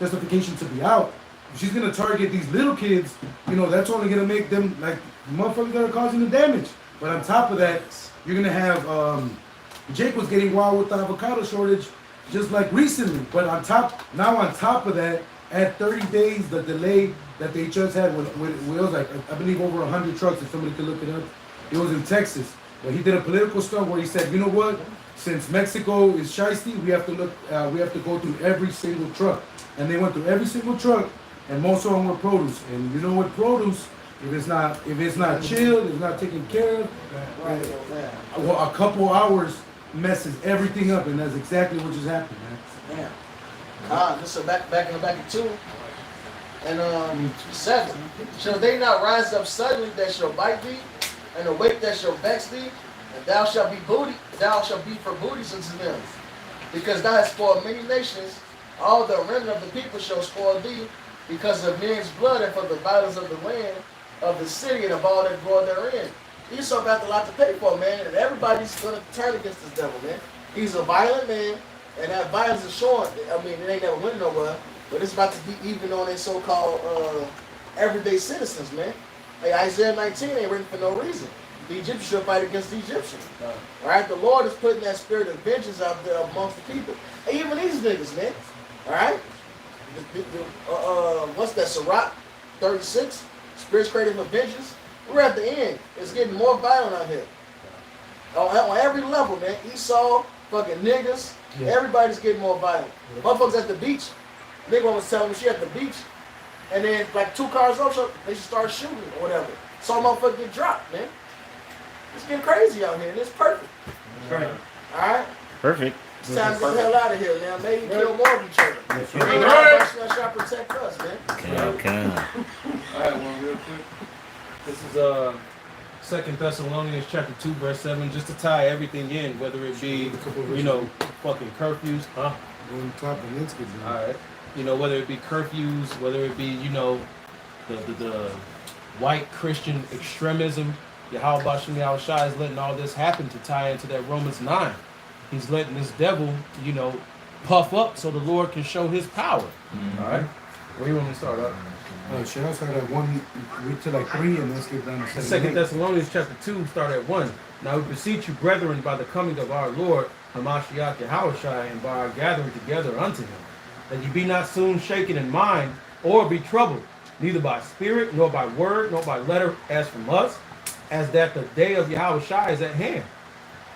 justification to be out. She's gonna target these little kids, you know, that's only gonna make them like motherfuckers that are causing the damage. But on top of that, you're gonna have Jake was getting wild with the avocado shortage just like recently. But on top of that, at 30 days, the delay that they just had with it was like I believe over 100 trucks, if somebody could look it up. It was in Texas. But he did a political stunt where he said, you know what? Since Mexico is shiesty, we have to go through every single truck. And they went through every single truck. And most of them were produce, and you know what produce? If it's not chilled, if it's not taken care of, a couple hours messes everything up, and that's exactly what just happened, man. Damn. This is back in 2 and 7. Shall they not rise up suddenly that shall bite thee, and awake that shall vex thee, and thou shalt be for booties unto them, because thou hast spoiled many nations. All the remnant of the people shall spoil thee. Because of men's blood and for the violence of the land, of the city, and of all that dwell therein. Esau got a lot to pay for, man, and everybody's going to turn against this devil, man. He's a violent man, and that violence is showing. I mean, it ain't never went nowhere, but it's about to be even on their so-called everyday citizens, man. Hey, Isaiah 19 ain't written for no reason. The Egyptians should fight against the Egyptians. All right, the Lord is putting that spirit of vengeance out there amongst the people. Hey, even these niggas, man. All right. What's that, Sirach 36? Spirits created for vengeance. We're at the end. It's getting more violent out here. On every level, man. Esau, fucking niggas, everybody's getting more violent. Motherfuckers at the beach. Nigga was telling me she at the beach, and then like 2 cars over, they should start shooting or whatever. So motherfucker get dropped, man. It's getting crazy out here, and it's perfect. Right. All right? Perfect. It's time to get the hell out of here, man. Maybe kill more of each other. Y'all try to protect us, man. Okay. Alright, one real quick. This is 2 Thessalonians chapter 2, verse 7, just to tie everything in, whether it be, you know, fucking curfews, huh? On top of Linsky. Alright. You know, whether it be curfews, whether it be, you know, the white Christian extremism. Yahweh Bashim Yahushua is letting all this happen to tie into that Romans 9. He's letting this devil, you know, puff up so the Lord can show his power. All right? Where you want me to start up? Should I start at 1, read to like 3, and then skip down to 7? 2 Thessalonians chapter 2, start at 1. Now we beseech you, brethren, by the coming of our Lord, Hamashiach Yahushua, and by our gathering together unto him, that ye be not soon shaken in mind, or be troubled, neither by spirit, nor by word, nor by letter, as from us, as that the day of Yahushua is at hand.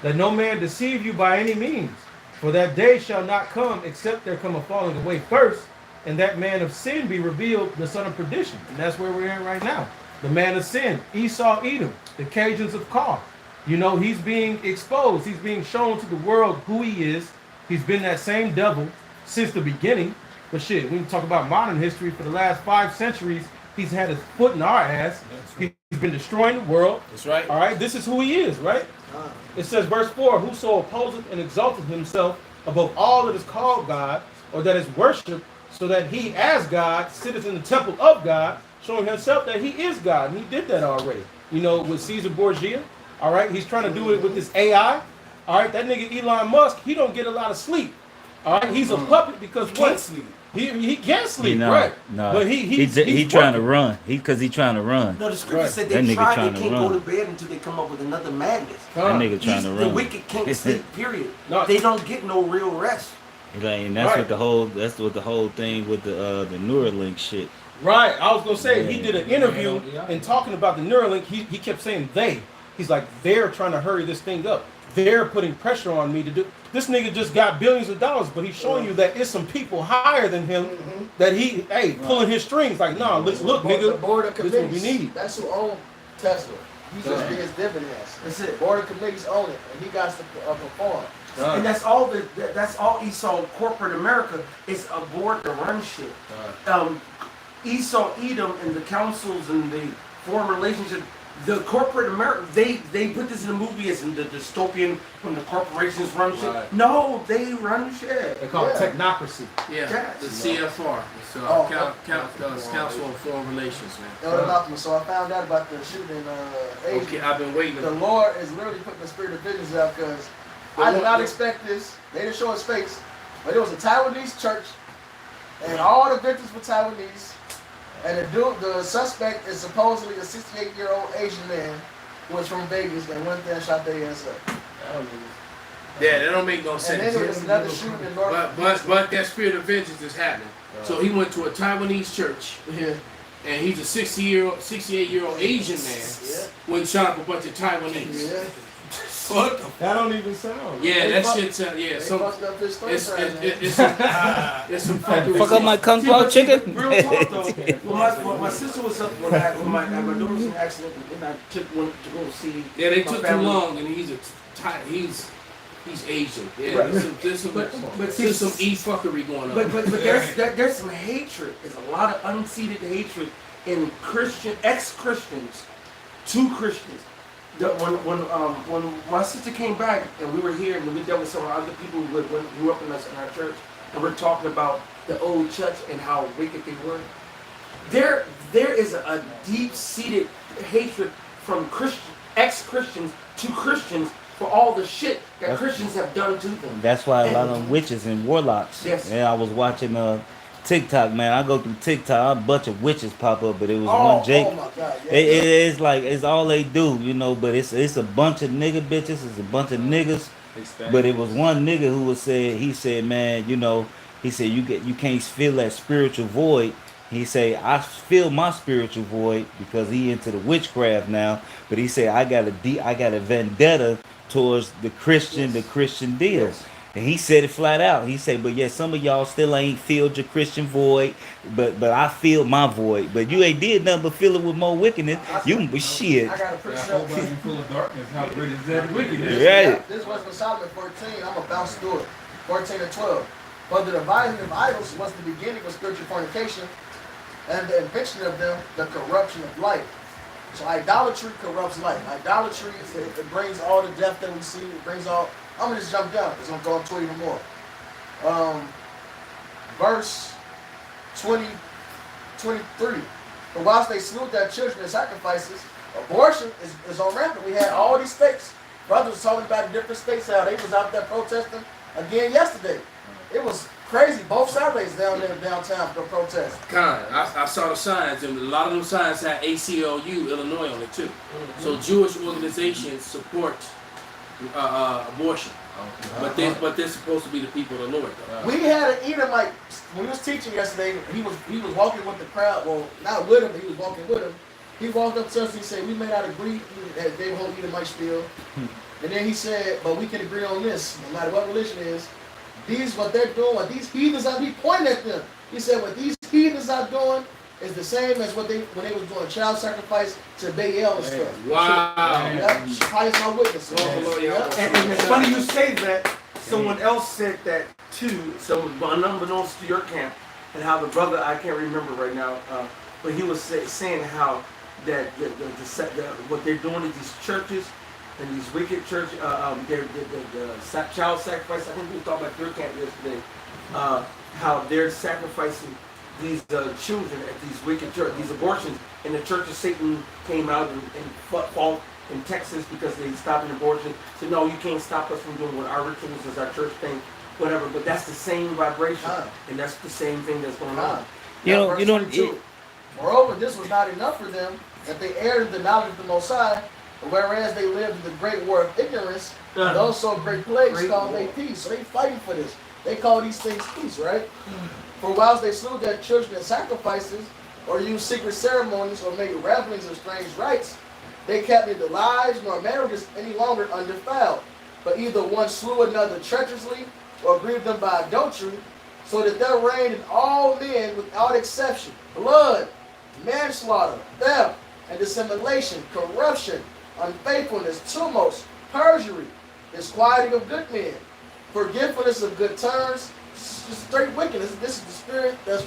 That no man deceive you by any means, for that day shall not come, except there come a falling away first, and that man of sin be revealed, the son of perdition. And that's where we're at right now. The man of sin, Esau, Edom, the Cajuns of Kar. You know, he's being exposed. He's being shown to the world who he is. He's been that same devil since the beginning. But shit, when you talk about modern history, for the last 5 centuries, he's had his foot in our ass. He's been destroying the world. That's right. All right, this is who he is, right? It says, verse 4, whoso opposeth and exalteth himself above all that is called God, or that is worshipped, so that he as God sitteth in the temple of God, showing himself that he is God. And he did that already. You know, with Caesar Borgia, all right? He's trying to do it with this AI. All right, that nigga Elon Musk, he don't get a lot of sleep. All right, he's a puppet because what? He can't sleep, right? No, but he's trying to run. Because he trying to run. No, the scripture Right. said That they nigga try, trying they to can't run. go to bed until they come up with another madness. That nigga trying to The run. wicked can't sleep, period. No. They don't get no real rest. Like, and that's what the whole thing with the Neuralink shit. Right, I was gonna say he did an interview and talking about the Neuralink. He kept saying they. He's like, they're trying to hurry this thing up. They're putting pressure on me to do. This nigga just got billions of dollars, but he's showing you that it's some people higher than him that he, pulling his strings. Like, nah, look, nigga, The board of this is what we committees. need. That's who own Tesla. He just Right. gets dividends. That's it. Board of committees own it, and he got to perform. And that's all that's all Esau corporate America is a board to run shit. Esau, Edom, and the councils and the foreign relationship, the corporate America, they put this in the movie as in the dystopian when the corporations run shit. Right. No, they run shit. They call it technocracy. Yeah, Yes. the CFR. It's Council on Foreign Relations, man. Elder Malcolm, so I found out about the shooting in Asia. Okay, I've been waiting. The Lord is literally putting the spirit of visions out because I did not expect this. They didn't show his face, but it was a Taiwanese church, and all the victims were Taiwanese. And the suspect is supposedly a 68-year-old Asian man who was from Vegas and went there and shot their ass up. Yeah, that don't make no sense. And then there was another shooting in North. But that spirit of vengeance is happening. So he went to a Taiwanese church, Yeah. and he's a 68-year-old Asian man when he shot up a bunch of Taiwanese. Yeah. What? That don't even sound. Yeah, that shit's They fucked up his it's story. some fucking Fuck up my kung pao chicken. Real talk though. Well, my sister was up when my daughter was in an accident, and I went to go see. Yeah, they my took family. too long, and he's Asian. Yeah, Right. there's some fuckery going on. But there's some hatred. There's a lot of unseated hatred in ex-Christians to Christians. When my sister came back and we were here and we dealt with some other people who grew up in our church, and we're talking about the old church and how wicked they were. There is a deep-seated hatred from ex-Christians to Christians for all the shit that Christians have done to them. That's why a lot of them witches and warlocks. Yes. Yeah, I was watching TikTok, man. I go through TikTok, a bunch of witches pop up, but it was one Jake. Oh my God. Yeah, It's like it's all they do, you know. But it's a bunch of nigga bitches. It's a bunch of niggas. But it was one nigga who he said, man, you know, he said you can't feel that spiritual void. He said I feel my spiritual void because he into the witchcraft now. But he said I got a vendetta towards the Christian deal. And he said it flat out. He said, but yeah, some of y'all still ain't filled your Christian void, but I feel my void. But you ain't did nothing but fill it with more wickedness. You can be shit. I got a precept. full of darkness. How great is that wickedness? Right. This was from Solomon 14. I'm going to bounce through it. 14 and 12. But the devising of idols was the beginning of spiritual fornication, and the invention of them, the corruption of life. So idolatry corrupts life. Idolatry, it brings all the death that we see. It brings all... I'm going to just jump down because I'm going to go into it even more. Verse 23. But whilst they slew their children in sacrifices, abortion is on rampant. We had all these states. Brothers was talking about the different states, how they was out there protesting again yesterday. It was crazy. Both Saturdays down there downtown for the protest. I saw the signs, and a lot of them signs had ACLU, Illinois on it too. So Jewish organizations support abortion. But they're supposed to be the people of the Lord, though. We had an Edomite when he was teaching yesterday. He was walking with the crowd. Well, not with him, but he was walking with him. He walked up to us and he said, "We may not agree that they whole Edomite spiel." And then he said, "But we can agree on this, no matter what religion is. These what they're doing, what these heathens are." He pointed at them. He said, "What these heathens are doing is the same as what when they was doing child sacrifice to Baal and stuff." Wow. Yep. Christ my witness. And it's funny you say that. Someone else said that too. So unbeknownst to your camp, and how the brother, I can't remember right now, but he was saying how that what they're doing in these churches and these wicked church, the child sacrifice. I think we talked about your camp yesterday. How they're sacrificing these children at these wicked church, these abortions, and the Church of Satan came out and fought in Texas because they stopped an abortion. Said, "No, you can't stop us from doing what our rituals is, our church thing, whatever." But that's the same vibration, and that's the same thing that's going on. You know. Moreover, this was not enough for them that they erred in the knowledge of the Most High, whereas they lived in the great war of ignorance, and also great plagues called they peace. So they fighting for this. They call these things peace, right? For whilst they slew their children in sacrifices, or used secret ceremonies, or made revelings of strange rites, they kept neither lives nor marriages any longer undefiled. But either one slew another treacherously, or grieved them by adultery, so that there reigned in all men without exception blood, manslaughter, theft, and dissimulation, corruption, unfaithfulness, tumults, perjury, disquieting of good men, forgetfulness of good terms, straight wickedness. This is the spirit that's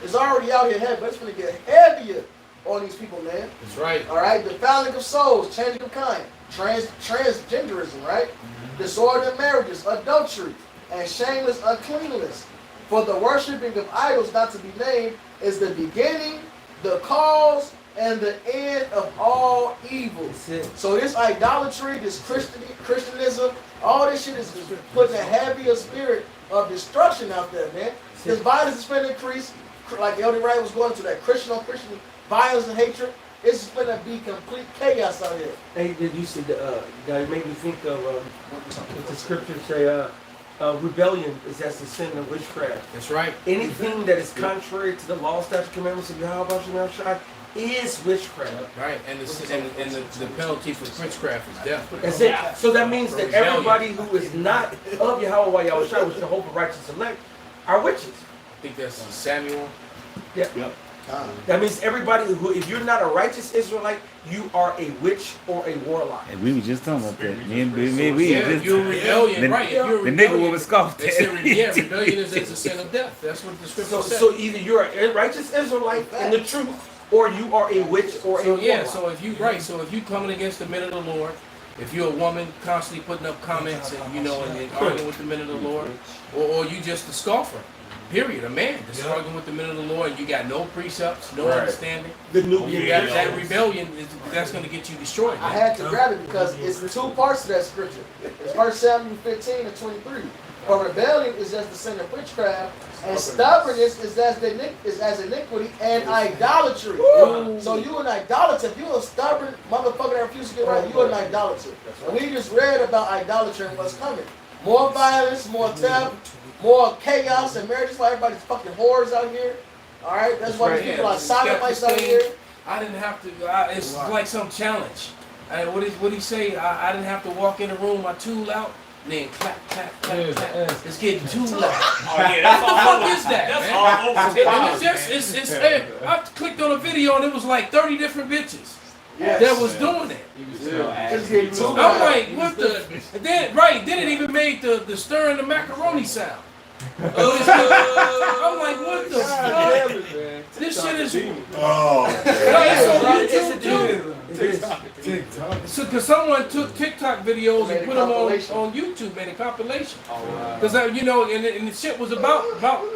is already out here heavy, but it's going to get heavier on these people, man. That's right. All right, defiling of souls, changing of kind, transgenderism, right? Disorder in marriages, adultery, and shameless uncleanness. For the worshiping of idols not to be named is the beginning, the cause, and the end of all evil. So this idolatry, this Christianism, all this shit is putting a heavier spirit of destruction out there, man. This violence is going to increase, like Elder Wright was going to that Christian on Christian violence and hatred. It's going to be complete chaos out here. Hey, did you see that made me think of what the scriptures say, rebellion is as the sin of witchcraft. That's right. Anything that is contrary to the law, statutes, commandments of Yahweh is witchcraft. Right, and the penalty for witchcraft is death. That's it. So that means that everybody who is not of Yahweh, which is the hope of righteous elect, are witches. I think that's Samuel. Yeah. Yep. That means everybody who, if you're not a righteous Israelite, you are a witch or a warlock. And we were just talking about that. You're rebellion, right? The nigga was scoffed at. Rebellion is a sin of death. That's what the scripture says. So either you're a righteous Israelite in the truth, or you are a witch or a warlock. So if you coming against the men of the Lord, if you're a woman constantly putting up comments and and arguing with the men of the Lord, or you just a scoffer. Period. A man that's arguing with the men of the Lord, you got no precepts, no understanding. You got that rebellion, that's going to get you destroyed. Man. I had to grab it because it's two parts of that scripture. It's 1 Samuel 15 and 23. For rebellion is as the sin of witchcraft, and stubbornness is as iniquity and idolatry. So you an idolater. If you a stubborn motherfucker that refuses to get right, you're an idolater. And we just read about idolatry and what's coming. More violence, more theft, more chaos and marriages. Why everybody's fucking whores out here. All right, that's why these people are sodomites out here. I didn't have to. It's like some challenge. What he say? I didn't have to walk in the room, my tool out, and then clap. It's getting too loud. What the fuck is that? That's all over. I clicked on a video and it was like 30 different bitches. That was doing it. I'm like, what the? Then it even made the stirring the macaroni sound. I'm like, what the fuck? This shit is. Oh, It's a dude. TikTok. So, because someone took TikTok videos Made and a put them compilation. on YouTube, made a compilation. Because, you know, and the shit was about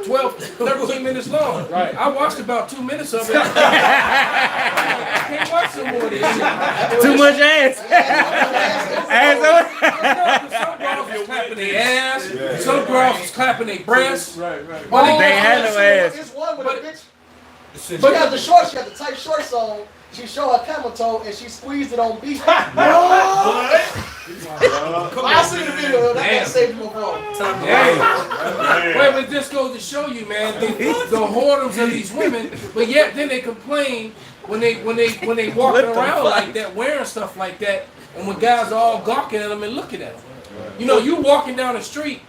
12, 13 minutes long. Right. I watched about 2 minutes of it. I can't watch some more of this shit. Too much ass. Some girls was clapping their ass. Some girls was clapping their breasts. Right. But They had no ass. It's one with a bitch. She But- had the shorts, she had the tight shorts on. She showed her camel toe and she squeezed it on beat. I seen the video. That saved my phone. Well, but this goes to show you, man, the whoredoms of these women. But yet, then they complain when they walking around like that, wearing stuff like that, and when guys are all gawking at them and looking at them. You know, you walking down the street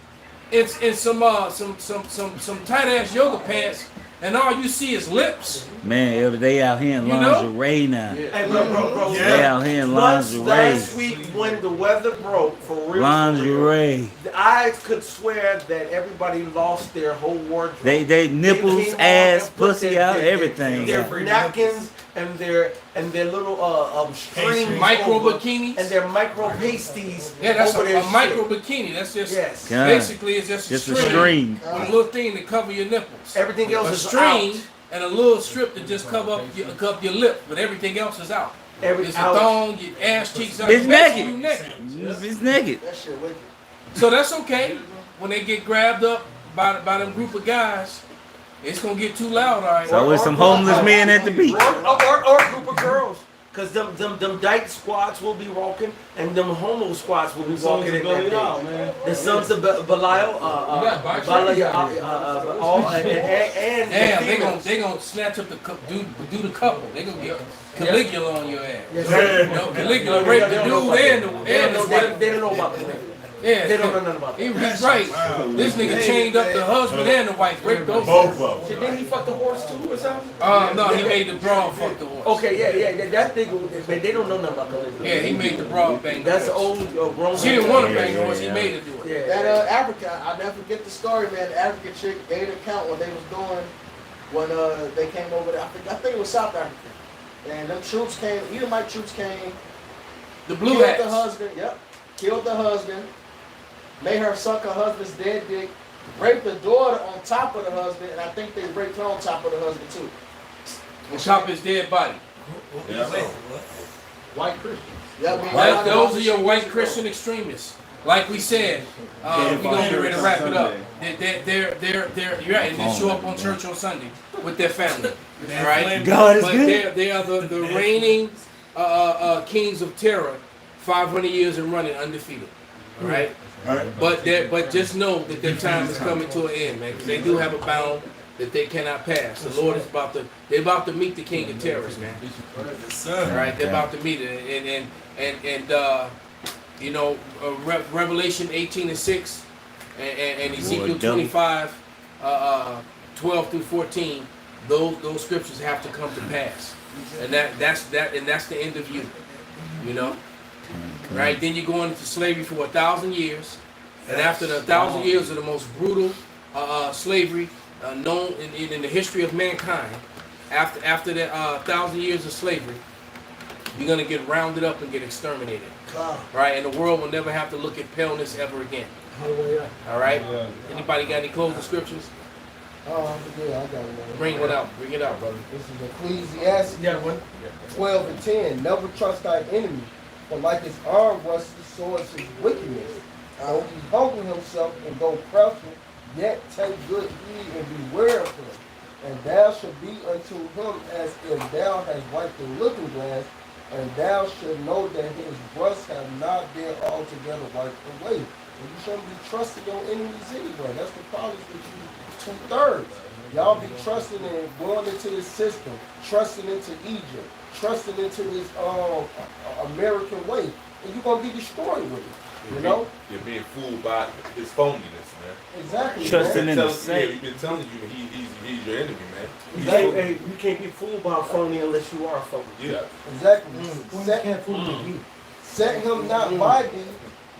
in some tight ass yoga pants, and all you see is lips. Man, they out here in You know? lingerie now. Hey, bro. They out here in Once lingerie. last week when the weather broke, for real, Lingerie. I could swear that everybody lost their whole wardrobe. They nipples, came on ass, and put pussy their- out, their- everything. Their Yeah. napkins and their little strings, Micro over- bikinis. and their micro pasties. Yeah, that's over a their micro shit. bikini. That's just Yes. God. basically it's just a string. A little thing to cover your nipples. Everything else a is string out. and a little strip to just cover up your lip, but everything else is out. It's a out. thong, your ass cheeks out. It's basically naked. you It's naked. That shit wicked. So that's okay. When they get grabbed up by them group of guys, it's gonna get too loud, all right? So it's some homeless men at the beach. Or a group of girls. Cause them dyke squads will be walking, and them homo squads will be walking in that day. The sons of Belial, all and Yeah, they gonna snatch up the do the couple. They gonna get Caligula on your ass. Yes. You know, Caligula raped the dude and the wife. They don't know about the nigga. Yeah, They don't know nothing about that. He's right. This nigga chained up the husband and the wife, raped those. Both of them. Didn't he fuck the horse too or something? No, he made the broad fuck the horse. Okay, yeah, that nigga, man, they don't know nothing about Caligula. Yeah, he made the broad bang. the That's horse. old Roman. She didn't want to bang the horse. He made her do it. Yeah. That Africa, I'll never forget the story, man. The African chick gave an account what they was doing when they came over there. I think it was South Africa. And them troops came, Edomite troops came. The blue killed hats. the husband, killed the husband, made her suck her husband's dead dick, raped the daughter on top of the husband, and I think they raped her on top of the husband too. And chop his dead body. White Christians. Yeah, Those are your white Christian extremists. Like we said, we're gonna get ready to wrap it up. They're right, and they show up on church on Sunday with their family, right? God is but good. They are the reigning kings of terror, 500 years and running undefeated, all right? But just know that their time is coming to an end, man. 'Cause they do have a bound that they cannot pass. The Lord is they're about to meet the king of terrors, man. All right, they're about to meet it, and you know, Revelation 18:6 and Ezekiel 25, 12 through 14. Those scriptures have to come to pass, and that's the end of you. You know, right? Then you go into slavery for 1,000 years, and after the 1,000 years of the most brutal slavery known in the history of mankind, after that 1,000 years of slavery, you're gonna get rounded up and get exterminated. Right, and the world will never have to look at paleness ever again. All right. Anybody got any closing scriptures? Yeah, I got one. Bring it out. Bring it out, brother. This is Ecclesiastes 12 and 10. Never trust thy enemy, for like his arm rusted, so is his wickedness. Though he humble himself and go crouching, yet take good heed and beware of him. And thou shalt be unto him as if thou hast wiped the looking glass, and thou shalt know that his breasts have not been altogether wiped away. And you shouldn't be trusting your enemies anyway. That's the problem with you 2/3. Y'all be trusting and going into this system, trusting into Egypt, trusting into this American way, and you're gonna be destroyed with it. You know? You're being fooled by his phoniness, man. Exactly. Trusting man. in the Yeah, saint. we've been telling you he's your enemy, man. You can't be fooled by a phony unless you are a phony. Yeah. Exactly. Mm. Set him not by thee,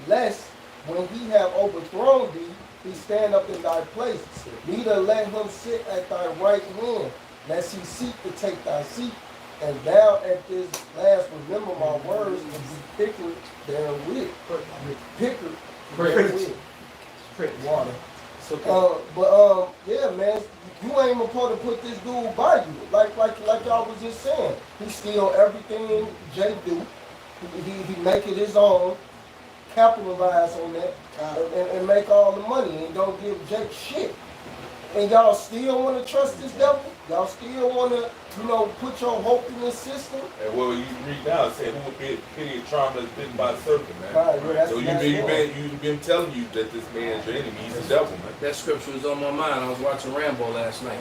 lest when he have overthrown thee, he stand up in thy place. Neither let him sit at thy right hand, lest he seek to take thy seat. And now at this last, remember my words, to be picker therewith. Picker therewith. Water. Yeah, man, you ain't supposed to put this dude by you. Like y'all was just saying. He steal everything Jay do. He make it his own, capitalize on that, and make all the money and don't give Jake shit. And y'all still want to trust this devil? Y'all still want to, put your hope in this system? And well, you read now, it said, who would be pity a charm that's bitten by a serpent, man. Right, yeah, so you've been telling you that this man is your enemy. He's the devil, man. That scripture was on my mind. I was watching Rambo last night.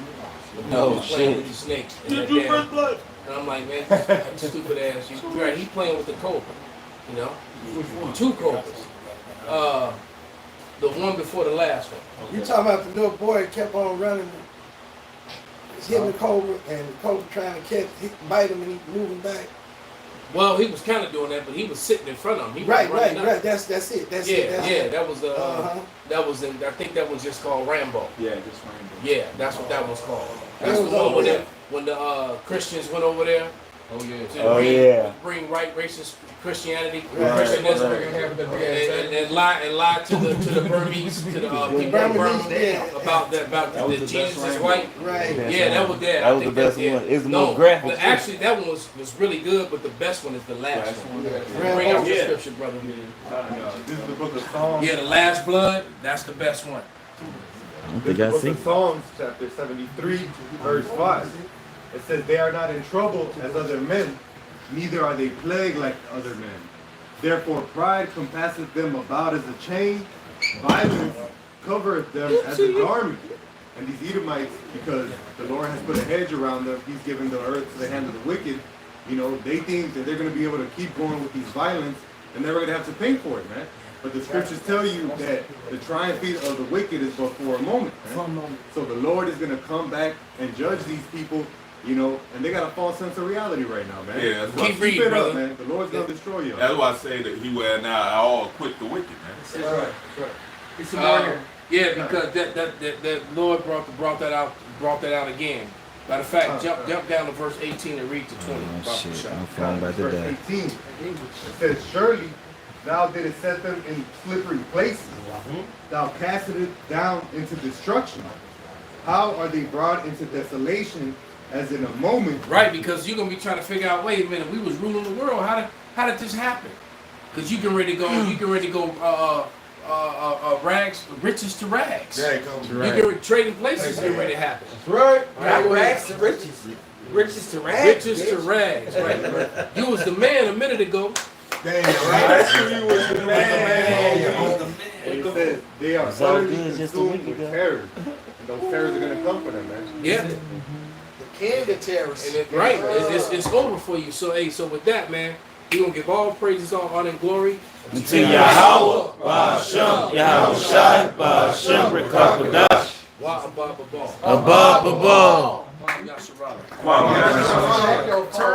No he was playing shit. with the snake. Did you first blood? And I'm like, man, stupid ass. Right, he playing with the cobra. Which one? 2 cobras. The one before the last one. You talking about the little boy that kept on running, hitting the cobra, and the cobra trying to bite him, and he moving back. Well, he was kind of doing that, but he was sitting in front of him. He Right. That's it. That was that was in. I think that was just called Rambo. Yeah, just Rambo. Yeah, that's what that was called. That's the one when the Christians went over there. Oh yeah. To bring right racist Christianity, Christianism, and lie to the Burmese, to the people in Burma about the Jesus is white. Right. Yeah, that was there. That was the best one. It's the most graphic. But actually, that one was really good. But the best one is the last one. Bring out the scripture, brother. This is the book of Psalms. Yeah, the last blood. That's the best one. This is the book of Psalms, chapter 73, verse 5. It says, they are not in trouble as other men, neither are they plagued like other men. Therefore pride compasseth them about as a chain, violence covereth them as a garment. And these Edomites, because the Lord has put a hedge around them, he's given the earth to the hand of the wicked, they think that they're going to be able to keep going with these violence, and they're going to have to pay for it, man. But the scriptures tell you that the trying feet of the wicked is but for a moment, man. So the Lord is going to come back and judge these people, and they got a false sense of reality right now, man. Yeah, that's why Keep reading, brother. Up, man. The Lord's gonna destroy you. That's why I say that he will now all quit the wicked, man. That's right. It's a warrior. Yeah, because that Lord brought that out again. Matter of fact, jump down to verse 18 and read to 20. Oh, shit. I'm falling back to Verse that. 18. It says, surely thou didst set them in slippery places. Thou castest it down into destruction. How are they brought into desolation? As in a moment. Right, because you're gonna be trying to figure out. Wait a minute, we was ruling the world. How did this happen? Because you can ready to go. Rags, riches to rags. Yeah, it comes You can trading places. Get ready to happen. Right. Rags to riches. Riches to rags. Riches to rags. Right. You was the man a minute ago. Damn, right? You was the man. It says they are utterly consumed with terror. And those terrors are going to come for them, man. Yeah. King of terrorists. Right. It's over for you. So with that, man, we gonna give all praises, all honor and glory to Yahweh, Ba'ashem, Yahushai, Ba'ashem, Rekapadash, Wa Abba Babal. Abba Babal. Yasharala.